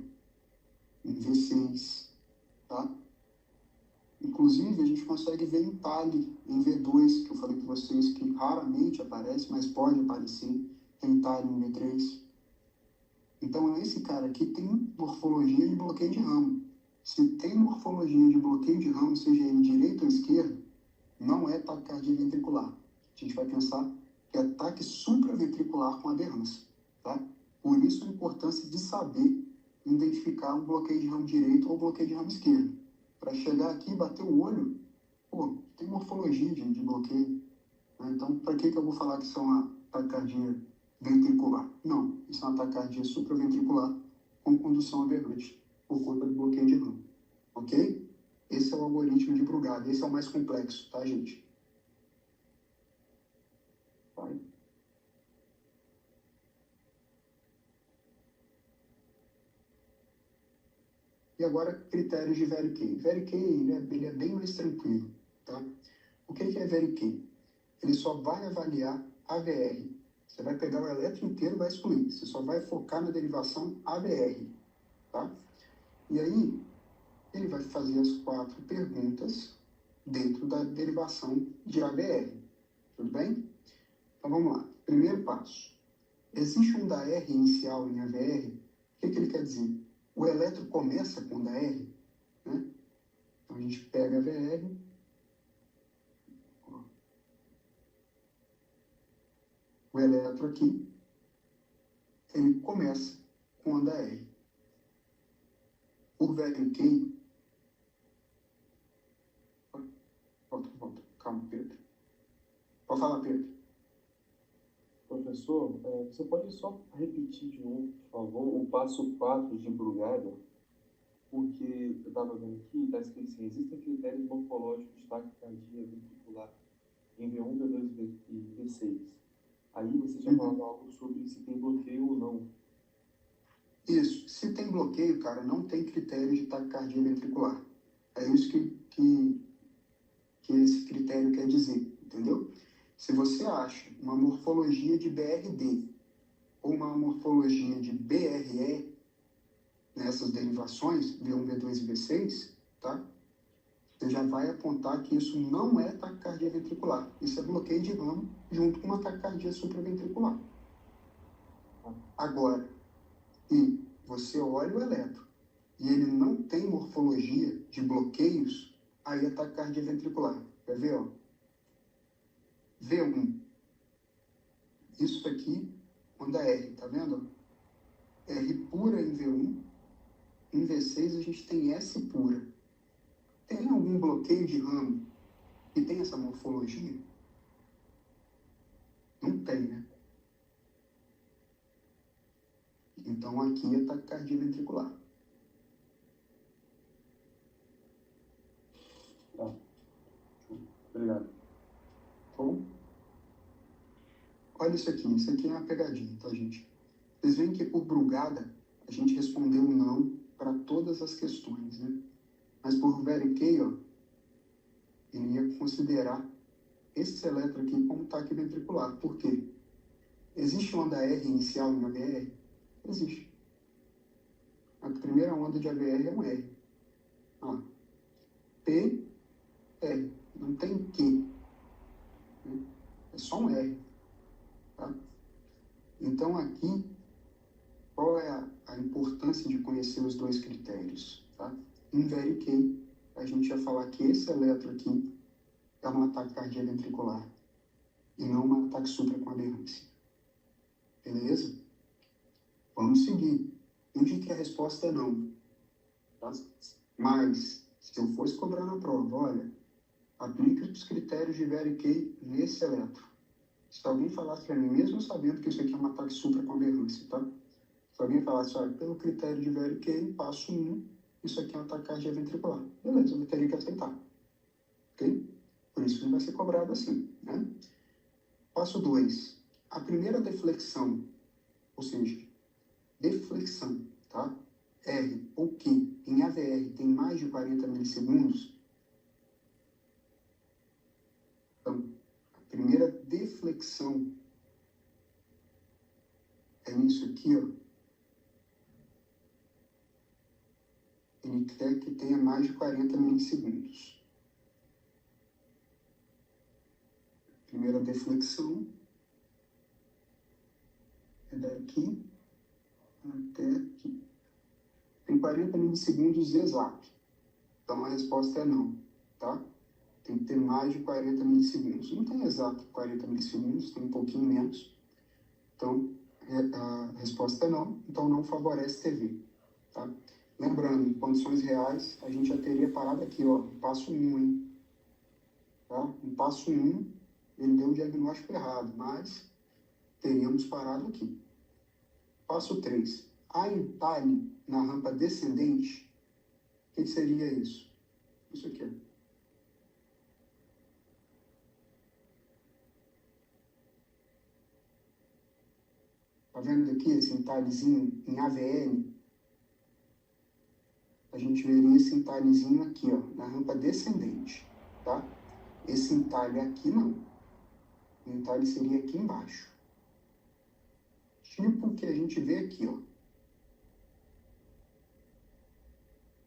um V6, tá? Inclusive, a gente consegue ver entalhe em V2, que eu falei para vocês que raramente aparece, mas pode aparecer, tem entalhe em V3. Então, esse cara aqui tem morfologia de bloqueio de ramo. Se tem morfologia de bloqueio de ramo, seja ele direito ou esquerdo, não é taquicardia ventricular. A gente vai pensar que é ataque supraventricular com aberrância, tá? Por isso a importância de saber identificar um bloqueio de ramo direito ou bloqueio de ramo esquerdo. Para chegar aqui e bater o olho, pô, tem morfologia de bloqueio, Então, para que eu vou falar que isso é uma taquicardia ventricular? Não, isso é uma taquicardia supraventricular com condução aberrante por conta do bloqueio de ramo. Ok? Esse é o algoritmo de Brugada. Esse é o mais complexo, tá, gente? Vai. E agora, critérios de Very-Kay. Very-Kay, ele é bem mais tranquilo, tá? O que é Very-Kay? Ele só vai avaliar AVR. Você vai pegar o elétron inteiro e vai excluir. Você só vai focar na derivação AVR, tá? E aí, ele vai fazer as 4 perguntas dentro da derivação de AVR. Tudo bem? Então, vamos lá. Primeiro passo. Existe um DAR inicial em AVR? O que ele quer dizer? O elétron começa com DAR, né? Então, a gente pega AVR. O elétron aqui, ele começa com AR. Por Very-Kay, volta, calma, Pedro. Pode falar, Pedro. Professor, você pode só repetir de novo, por favor, o passo 4 de Brugada? Porque eu estava vendo aqui, está escrito assim, existem critérios morfológicos de taquicardia ventricular em V1, V2 e V6. Aí você já falou algo sobre se tem bloqueio ou não. Isso. Se tem bloqueio, cara, não tem critério de taquicardia ventricular. É isso que esse critério quer dizer, entendeu? Se você acha uma morfologia de BRD ou uma morfologia de BRE nessas derivações, V1, V2 e V6, tá? Você já vai apontar que isso não é taquicardia ventricular. Isso é bloqueio de ramo junto com uma taquicardia supraventricular. Agora, e você olha o eletro e ele não tem morfologia de bloqueios, aí é taquicardia ventricular. Quer ver, ó? V1. Isso aqui, onda R, tá vendo? R pura em V1. Em V6 a gente tem S pura. Tem algum bloqueio de ramo que tem essa morfologia? Não tem, né? Então aqui é taquicardia ventricular. Tá. Obrigado. Bom, olha isso aqui é uma pegadinha, tá, gente? Vocês veem que por Brugada a gente respondeu não para todas as questões, né? Mas por Very-Kay, ó, ele ia considerar esse eletro aqui como taque ventricular. Por quê? Existe onda R inicial em AVR? Existe. A primeira onda de AVR é um R. Ah, P, R. Não tem Q. Né? É só um R. Tá? Então aqui, qual é a importância de conhecer os dois critérios? Tá? Em Very-Kay, a gente ia falar que esse eletro aqui é um ataque cardíaco ventricular e não um ataque supra com aberrância. Beleza? Vamos seguir. Indique que a resposta é não. Tá? Mas, se eu fosse cobrar na prova, olha, aplique os critérios de Very-Kay nesse eletro. Se alguém falasse para mim, mesmo sabendo que isso aqui é um ataque supra com aberrância, tá? Se alguém falasse, olha, pelo critério de Very-Kay, passo 1, isso aqui é um ataque cardíaco ventricular. Beleza, eu teria que aceitar. Ok? Por isso que ele vai ser cobrado assim, né? Passo 2. A primeira deflexão, ou seja, deflexão, tá? R ou Q em AVR tem mais de 40 milissegundos. Então, a primeira deflexão é isso aqui, ó. Ele quer que tenha mais de 40 milissegundos. Primeira deflexão é daqui até aqui. Tem 40 milissegundos exato. Então a resposta é não, tá? Tem que ter mais de 40 milissegundos. Não tem exato 40 milissegundos, tem um pouquinho menos. Então a resposta é não, então não favorece TV, tá? Lembrando, em condições reais, a gente já teria parado aqui, ó, no passo 1, hein? Tá? No passo 1, ele deu o diagnóstico errado, mas teríamos parado aqui. Passo 3. Há entalhe na rampa descendente? O que seria isso? Isso aqui, ó. Tá vendo aqui esse entalhezinho em AVL? A gente veria esse entalhezinho aqui, ó, na rampa descendente, tá? Esse entalhe aqui não. O entalhe seria aqui embaixo. Tipo o que a gente vê aqui, ó.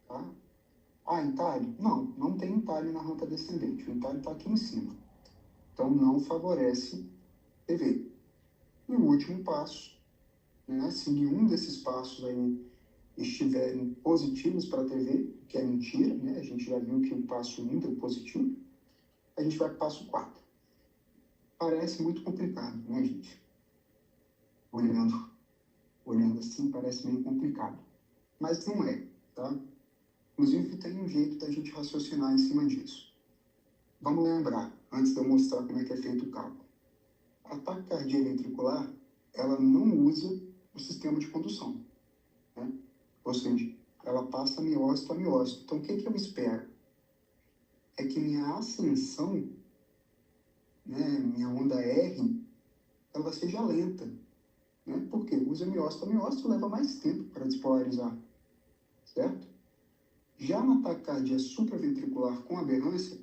Tá? Ah, entalhe? Não, não tem entalhe na rampa descendente. O entalhe está aqui em cima. Então, não favorece TV. E o último passo, né? Se nenhum desses passos aí estiverem positivos para a TV, que é mentira, né? A gente já viu que o passo 1 deu positivo. A gente vai para o passo 4. Parece muito complicado, né, gente? Olhando assim, parece meio complicado. Mas não é, tá? Inclusive, tem um jeito da gente raciocinar em cima disso. Vamos lembrar, antes de eu mostrar como é que é feito o cálculo. A taquicardia ventricular, ela não usa o sistema de condução, né? Ou seja, ela passa miócito a miócito. Então, o que eu espero? É que minha ascensão, né, minha onda R, ela seja lenta, né? Porque usa miócito a miócito, leva mais tempo para despolarizar, certo? Já na taquicardia supraventricular com aberrância,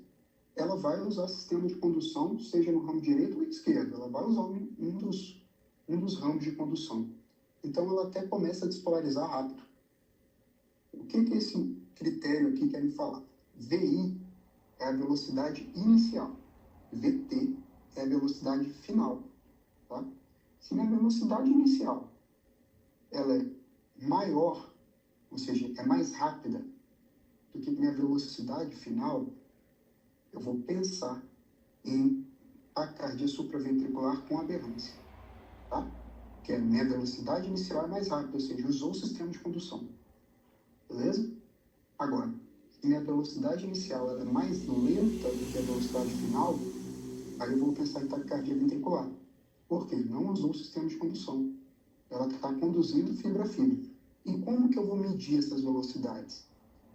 ela vai usar sistema de condução, seja no ramo direito ou esquerdo. Ela vai usar um dos ramos de condução. Então, ela até começa a despolarizar rápido. O que esse critério aqui quer me falar? VI é a velocidade inicial. VT é a velocidade final. Tá? Se minha velocidade inicial ela é maior, ou seja, é mais rápida do que minha velocidade final, eu vou pensar em taquicardia supraventricular com aberrância, tá? Que a minha velocidade inicial é mais rápida, ou seja, usou o sistema de condução. Beleza? Agora, se minha velocidade inicial ela é mais lenta do que a velocidade final, aí eu vou pensar em taquicardia ventricular. Por quê? Não usou o sistema de condução. Ela está conduzindo fibra a fibra. E como que eu vou medir essas velocidades?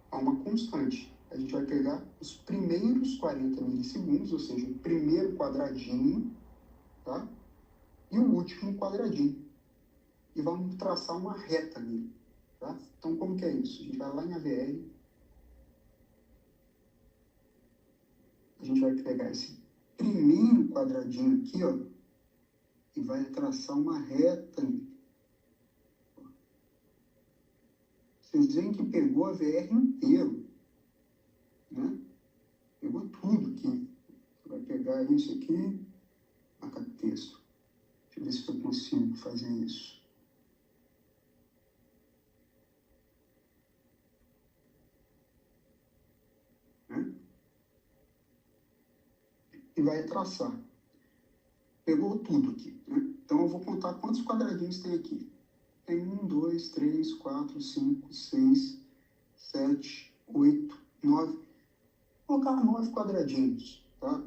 Há uma constante. A gente vai pegar os primeiros 40 milissegundos, ou seja, o primeiro quadradinho, tá? E o último quadradinho. E vamos traçar uma reta ali, tá? Então, como que é isso? A gente vai lá em AVR. A gente vai pegar esse primeiro quadradinho aqui, ó, e vai traçar uma reta ali. Vocês veem que pegou a VR inteiro, né? Pegou tudo aqui. Você vai pegar isso aqui, marca texto. Deixa eu ver se eu consigo fazer isso. Né? E vai traçar. Pegou tudo aqui, né? Então eu vou contar quantos quadradinhos tem aqui. Tem 1, 2, 3, 4, 5, 6, 7, 8, 9. Vou colocar 9 quadradinhos, tá?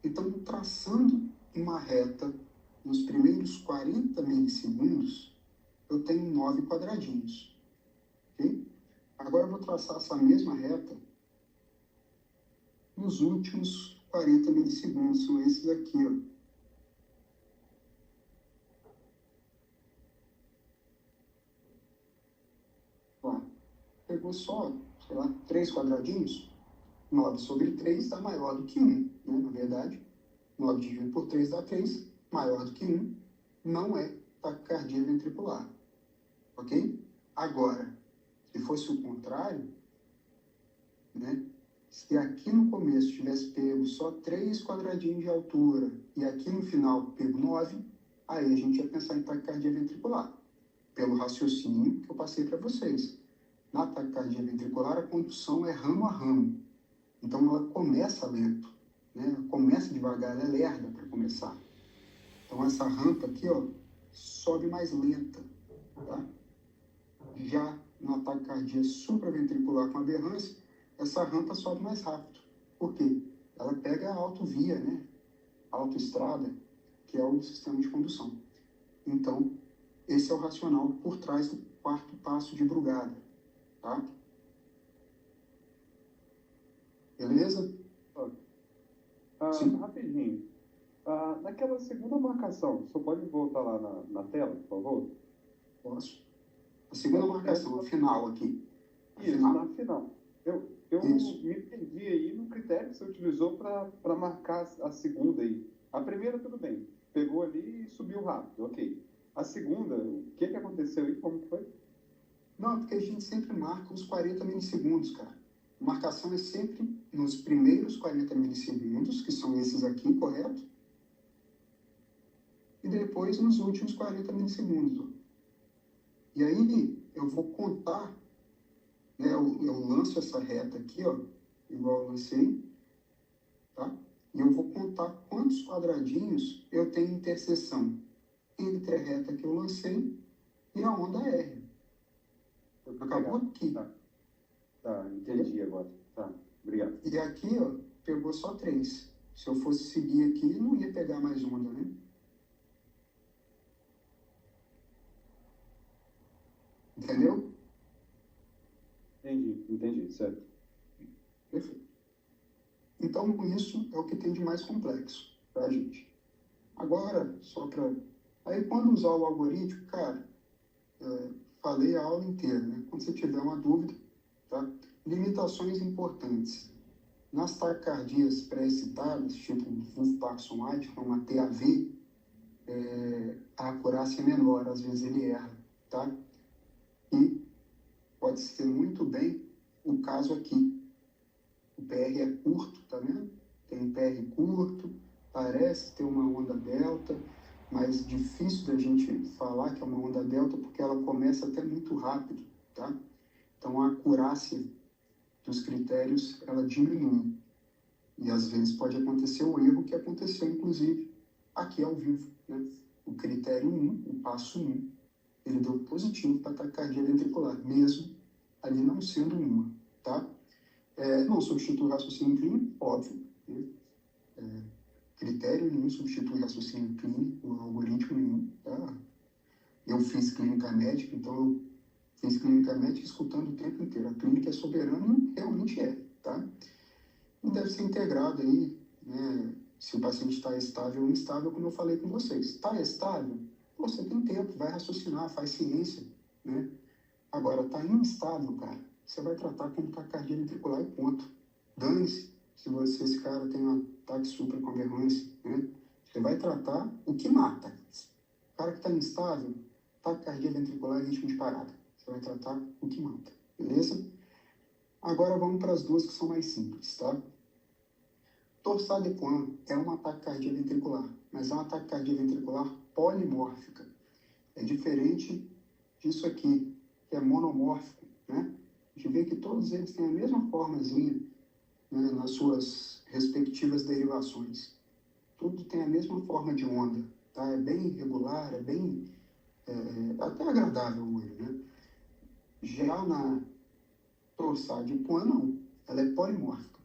Então, traçando uma reta nos primeiros 40 milissegundos, eu tenho 9 quadradinhos, ok? Agora eu vou traçar essa mesma reta nos últimos 40 milissegundos, são esses aqui, ó. Pegou só, sei lá, 3 quadradinhos, 9 sobre 3 dá maior do que 1, né? Na verdade, 9 dividido por 3 dá 3, maior do que 1, não é taquicardia ventricular, ok? Agora, se fosse o contrário, né? Se aqui no começo tivesse pego só 3 quadradinhos de altura e aqui no final pego 9, aí a gente ia pensar em taquicardia ventricular, pelo raciocínio que eu passei para vocês. Na taquicardia ventricular, a condução é ramo a ramo. Então, ela começa lento, né? Ela começa devagar, ela é lerda para começar. Então, essa rampa aqui, ó, sobe mais lenta, tá? Já na taquicardia supraventricular com aberrância, essa rampa sobe mais rápido. Por quê? Ela pega a autovia, né? autoestrada, que é o sistema de condução. Então, esse é o racional por trás do quarto passo de Brugada, tá? Beleza? Sim. Rapidinho. Naquela segunda marcação, você pode voltar lá na tela, por favor? Posso? A segunda marcação, a final aqui. Isso, na final. Eu me perdi aí no critério que você utilizou para marcar a segunda aí. A primeira, tudo bem. Pegou ali e subiu rápido, ok. A segunda, o que aconteceu aí? Como que foi? Não, porque a gente sempre marca os 40 milissegundos, cara. A marcação é sempre nos primeiros 40 milissegundos, que são esses aqui, correto? E depois nos últimos 40 milissegundos. Ó. E aí eu vou contar, né, eu lanço essa reta aqui, ó, igual eu lancei, tá? E eu vou contar quantos quadradinhos eu tenho interseção entre a reta que eu lancei e a onda R. Acabou aqui. Tá, entendi agora. Tá, obrigado. E aqui, ó, pegou só 3. Se eu fosse seguir aqui, não ia pegar mais onda, né? Entendeu? Entendi, certo. Perfeito. Então, isso é o que tem de mais complexo pra gente. Agora, só para... Aí, quando usar o algoritmo, cara, falei a aula inteira, né? Quando você tiver uma dúvida, tá? Limitações importantes. Nas taquicardias pré-excitadas, tipo Wolff-Parkinson-White, que é uma TAV, a acurácia é menor, às vezes ele erra, tá? E pode ser muito bem o caso aqui. O PR é curto, tá vendo? Tem um PR curto, parece ter uma onda delta, mas difícil da gente falar que é uma onda delta porque ela começa até muito rápido, tá? Então a acurácia dos critérios, ela diminui. E às vezes pode acontecer o erro que aconteceu, inclusive, aqui ao vivo, né? O critério 1, o passo 1, ele deu positivo para taquicardia ventricular, mesmo ali não sendo uma, tá? Não substitui o raciocínio clínico, óbvio, né? Critério nenhum substitui raciocínio clínico, algoritmo nenhum, tá? Eu fiz clínica médica, então eu fiz clínica médica escutando o tempo inteiro. A clínica é soberana e realmente é, tá? E deve ser integrado aí, né? Se o paciente está estável ou instável, como eu falei com vocês. Está estável? Você tem tempo, vai raciocinar, faz ciência, né? Agora, está instável, cara, você vai tratar como taquicardia ventricular e ponto. Dane-se se esse cara tem um ataque supraconvergência, né? Você vai tratar o que mata. O cara que está instável, taquicardia ventricular e ritmo de parada. Você vai tratar o que mata, beleza? Agora vamos para as duas que são mais simples, tá? Torsades-de-Pointes é uma taquicardia ventricular, mas é uma taquicardia ventricular polimórfica. É diferente disso aqui, que é monomórfico, né? A gente vê que todos eles têm a mesma formazinha, né, nas suas respectivas derivações. Tudo tem a mesma forma de onda, tá? É bem irregular, é bem... até agradável o olho, né? Já na Torsades-de-Pointes, não. Ela é polimórfica.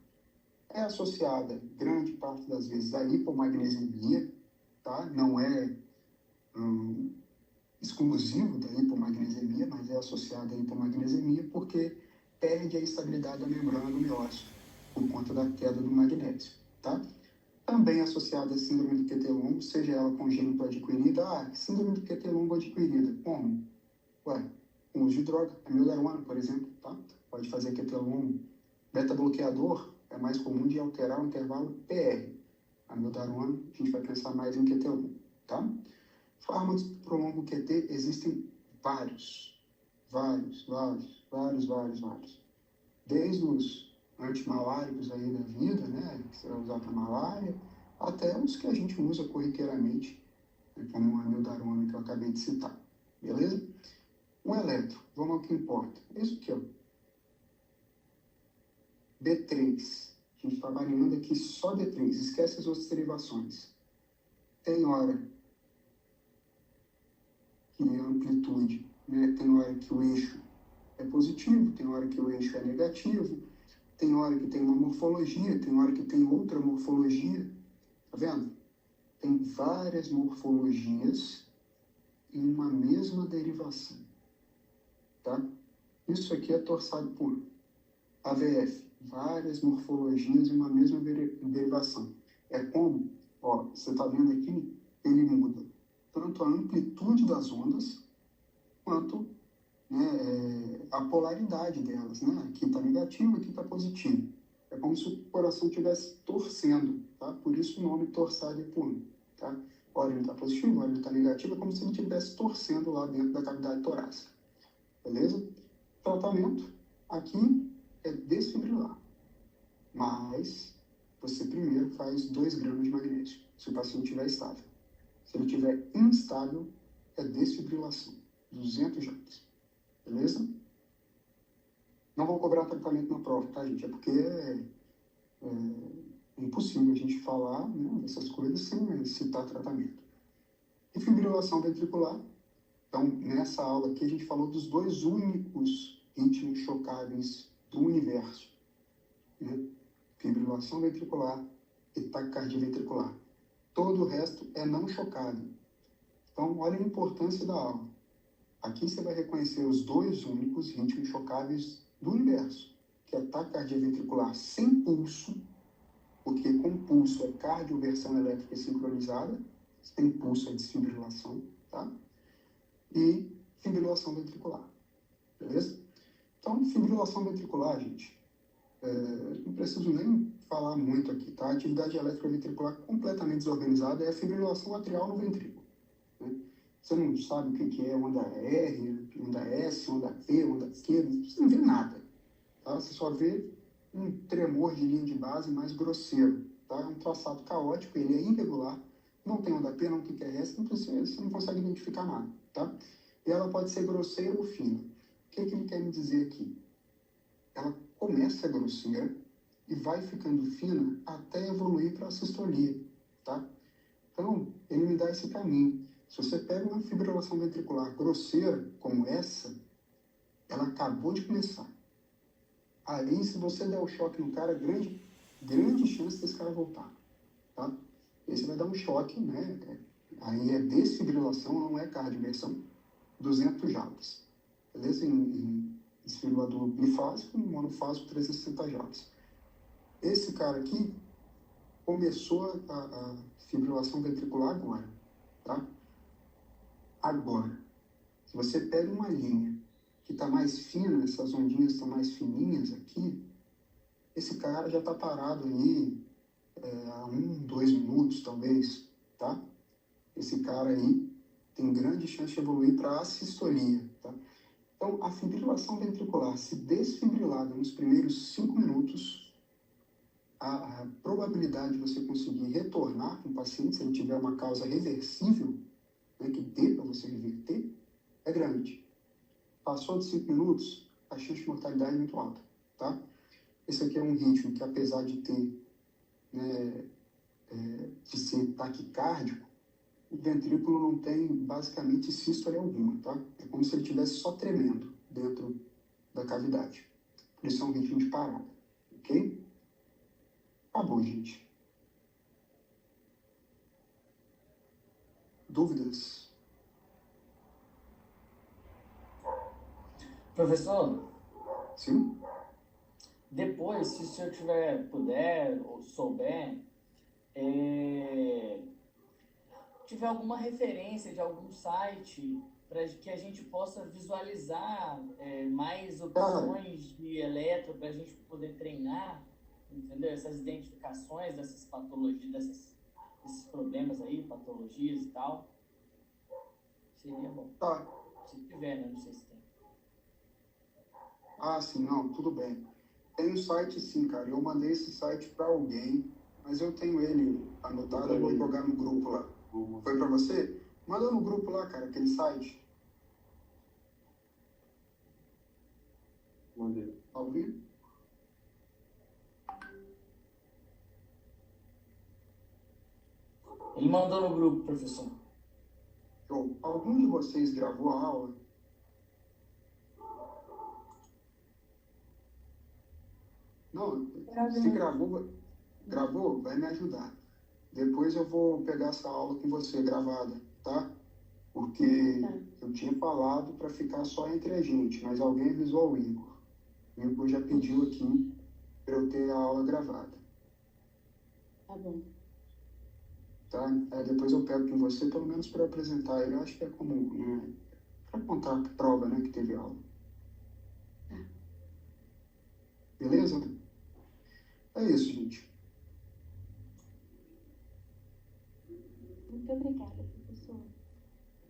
É associada, grande parte das vezes, à hipomagnesemia, tá? Não é exclusivo da hipomagnesemia, mas é associada à hipomagnesemia porque perde a estabilidade da membrana do miócito por conta da queda do magnésio, tá? Também associada à síndrome do QT longo, seja ela congênita ou adquirida. Síndrome do QT longo adquirida, como? Ué, com uso de droga, amiodarona, por exemplo, tá? Pode fazer QT longo. Beta-bloqueador é mais comum de alterar o intervalo PR. Amiodarona, a gente vai pensar mais em QT longo, tá? Fármacos que prolongam o QT existem vários. Desde os antimaláricos aí da vida, né, que você vai usar para malária, até os que a gente usa corriqueiramente, né, como a amiodarona que eu acabei de citar. Beleza? Um eletro, vamos ao que importa. Isso aqui, ó. D3. A gente está variando aqui só D3. Esquece as outras derivações. Tem hora que a amplitude, né, tem hora que o eixo é positivo, tem hora que o eixo é negativo, tem hora que tem uma morfologia, tem hora que tem outra morfologia, tá vendo? tem várias morfologias em uma mesma derivação, tá? Isso aqui é torçado por AVF, várias morfologias em uma mesma derivação. É como, ó, você está vendo aqui, ele muda tanto a amplitude das ondas, quanto, né, a polaridade delas, né? Aqui está negativo, aqui está positivo. É como se o coração estivesse torcendo, tá? Por isso o nome torsade pulmo, tá? Ora ele está positivo, ora ele está negativo, é como se ele estivesse torcendo lá dentro da cavidade torácica. Beleza? Tratamento aqui é desfibrilar, mas você primeiro faz 2 gramas de magnésio, se o paciente estiver estável. Se ele estiver instável, é desfibrilação, 200 joules. Beleza? Não vou cobrar tratamento na prova, tá, gente? É porque é impossível a gente falar, né, essas coisas sem citar tratamento. E fibrilação ventricular. Então, nessa aula aqui, a gente falou dos 2 únicos ritmos chocáveis do universo, né? Fibrilação ventricular e taquicardia ventricular. Todo o resto é não chocável. Então, olha a importância da aula. Aqui você vai reconhecer os 2 únicos ritmos chocáveis do universo, que é a taquicardia ventricular sem pulso, porque com pulso é cardioversão elétrica sincronizada, sem pulso é desfibrilação, tá? E fibrilação ventricular, beleza? Então, fibrilação ventricular, gente, não preciso nem falar muito aqui, tá? A atividade elétrica ventricular completamente desorganizada é a fibrilação atrial no ventrículo, né? Você não sabe o que é onda R, onda S, onda P, onda Q, você não vê nada, tá? Você só vê um tremor de linha de base mais grosseiro, tá? É um traçado caótico, ele é irregular, não tem onda P, não tem QRS, você não consegue identificar nada, tá? E ela pode ser grosseira ou fina. O que ele quer me dizer aqui? Ela começa grosseira e vai ficando fina até evoluir para a sistolia, tá? Então, ele me dá esse caminho. Se você pega uma fibrilação ventricular grosseira, como essa, ela acabou de começar. Aí, se você der o choque no cara, grande chance desse cara voltar, tá? Aí você vai dar um choque, né? Aí é desfibrilação, não é cardioversão, 200 joules. Beleza? Em desfibrilador bifásico e monofásico, 360 joules. Esse cara aqui começou a fibrilação ventricular agora, tá? Agora, se você pega uma linha que está mais fina, essas ondinhas estão mais fininhas aqui, esse cara já está parado aí há 1, 2 minutos, talvez, tá? Esse cara aí tem grande chance de evoluir para assistolia, tá? Então, a fibrilação ventricular, se desfibrilada nos primeiros 5 minutos, a probabilidade de você conseguir retornar com o paciente, se ele tiver uma causa reversível, né, que dê para você reverter, é grande. Passou de 5 minutos, a chance de mortalidade é muito alta, tá? Esse aqui é um ritmo que, apesar de ter, né, de ser taquicárdico, o ventrículo não tem basicamente sístole alguma, tá? É como se ele estivesse só tremendo dentro da cavidade. Por isso é um ritmo de parada, ok? Acabou, gente. Dúvidas? Professor, Sim? depois, se o senhor puder ou souber, tiver alguma referência de algum site para que a gente possa visualizar mais opções de eletro para a gente poder treinar, entendeu? Essas identificações dessas patologias, desses problemas aí, patologias e tal, seria bom. Tá. Se tiver, né? Não sei se tem. Ah, sim, não, tudo bem. Tem um site sim, cara. Eu mandei esse site para alguém, mas eu tenho ele anotado, eu vou jogar no grupo lá. Foi para você? Manda no grupo lá, cara, aquele site. Mandei. Tá ouvindo? Ele mandou no grupo, professor. Show. Algum de vocês gravou a aula? Não, se gravou, vai me ajudar. depois eu vou pegar essa aula com você gravada, tá? Porque Tá. eu tinha falado para ficar só entre a gente, mas alguém avisou o Igor. O Igor já pediu aqui para eu ter a aula gravada, Tá bom. tá? Aí depois eu pego com você, pelo menos para apresentar ele. Eu acho que é como, né, para contar a prova, né, que teve aula. Tá. Beleza? É isso, gente. Muito obrigada, professor.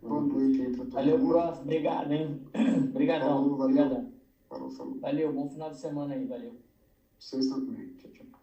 Boa noite aí para todo Valeu, mundo. prof. Obrigado, hein? Obrigadão. Falou, valeu. Obrigadão. Falou, falou. Valeu, bom final de semana aí, valeu. Vocês também. Tchau, tchau.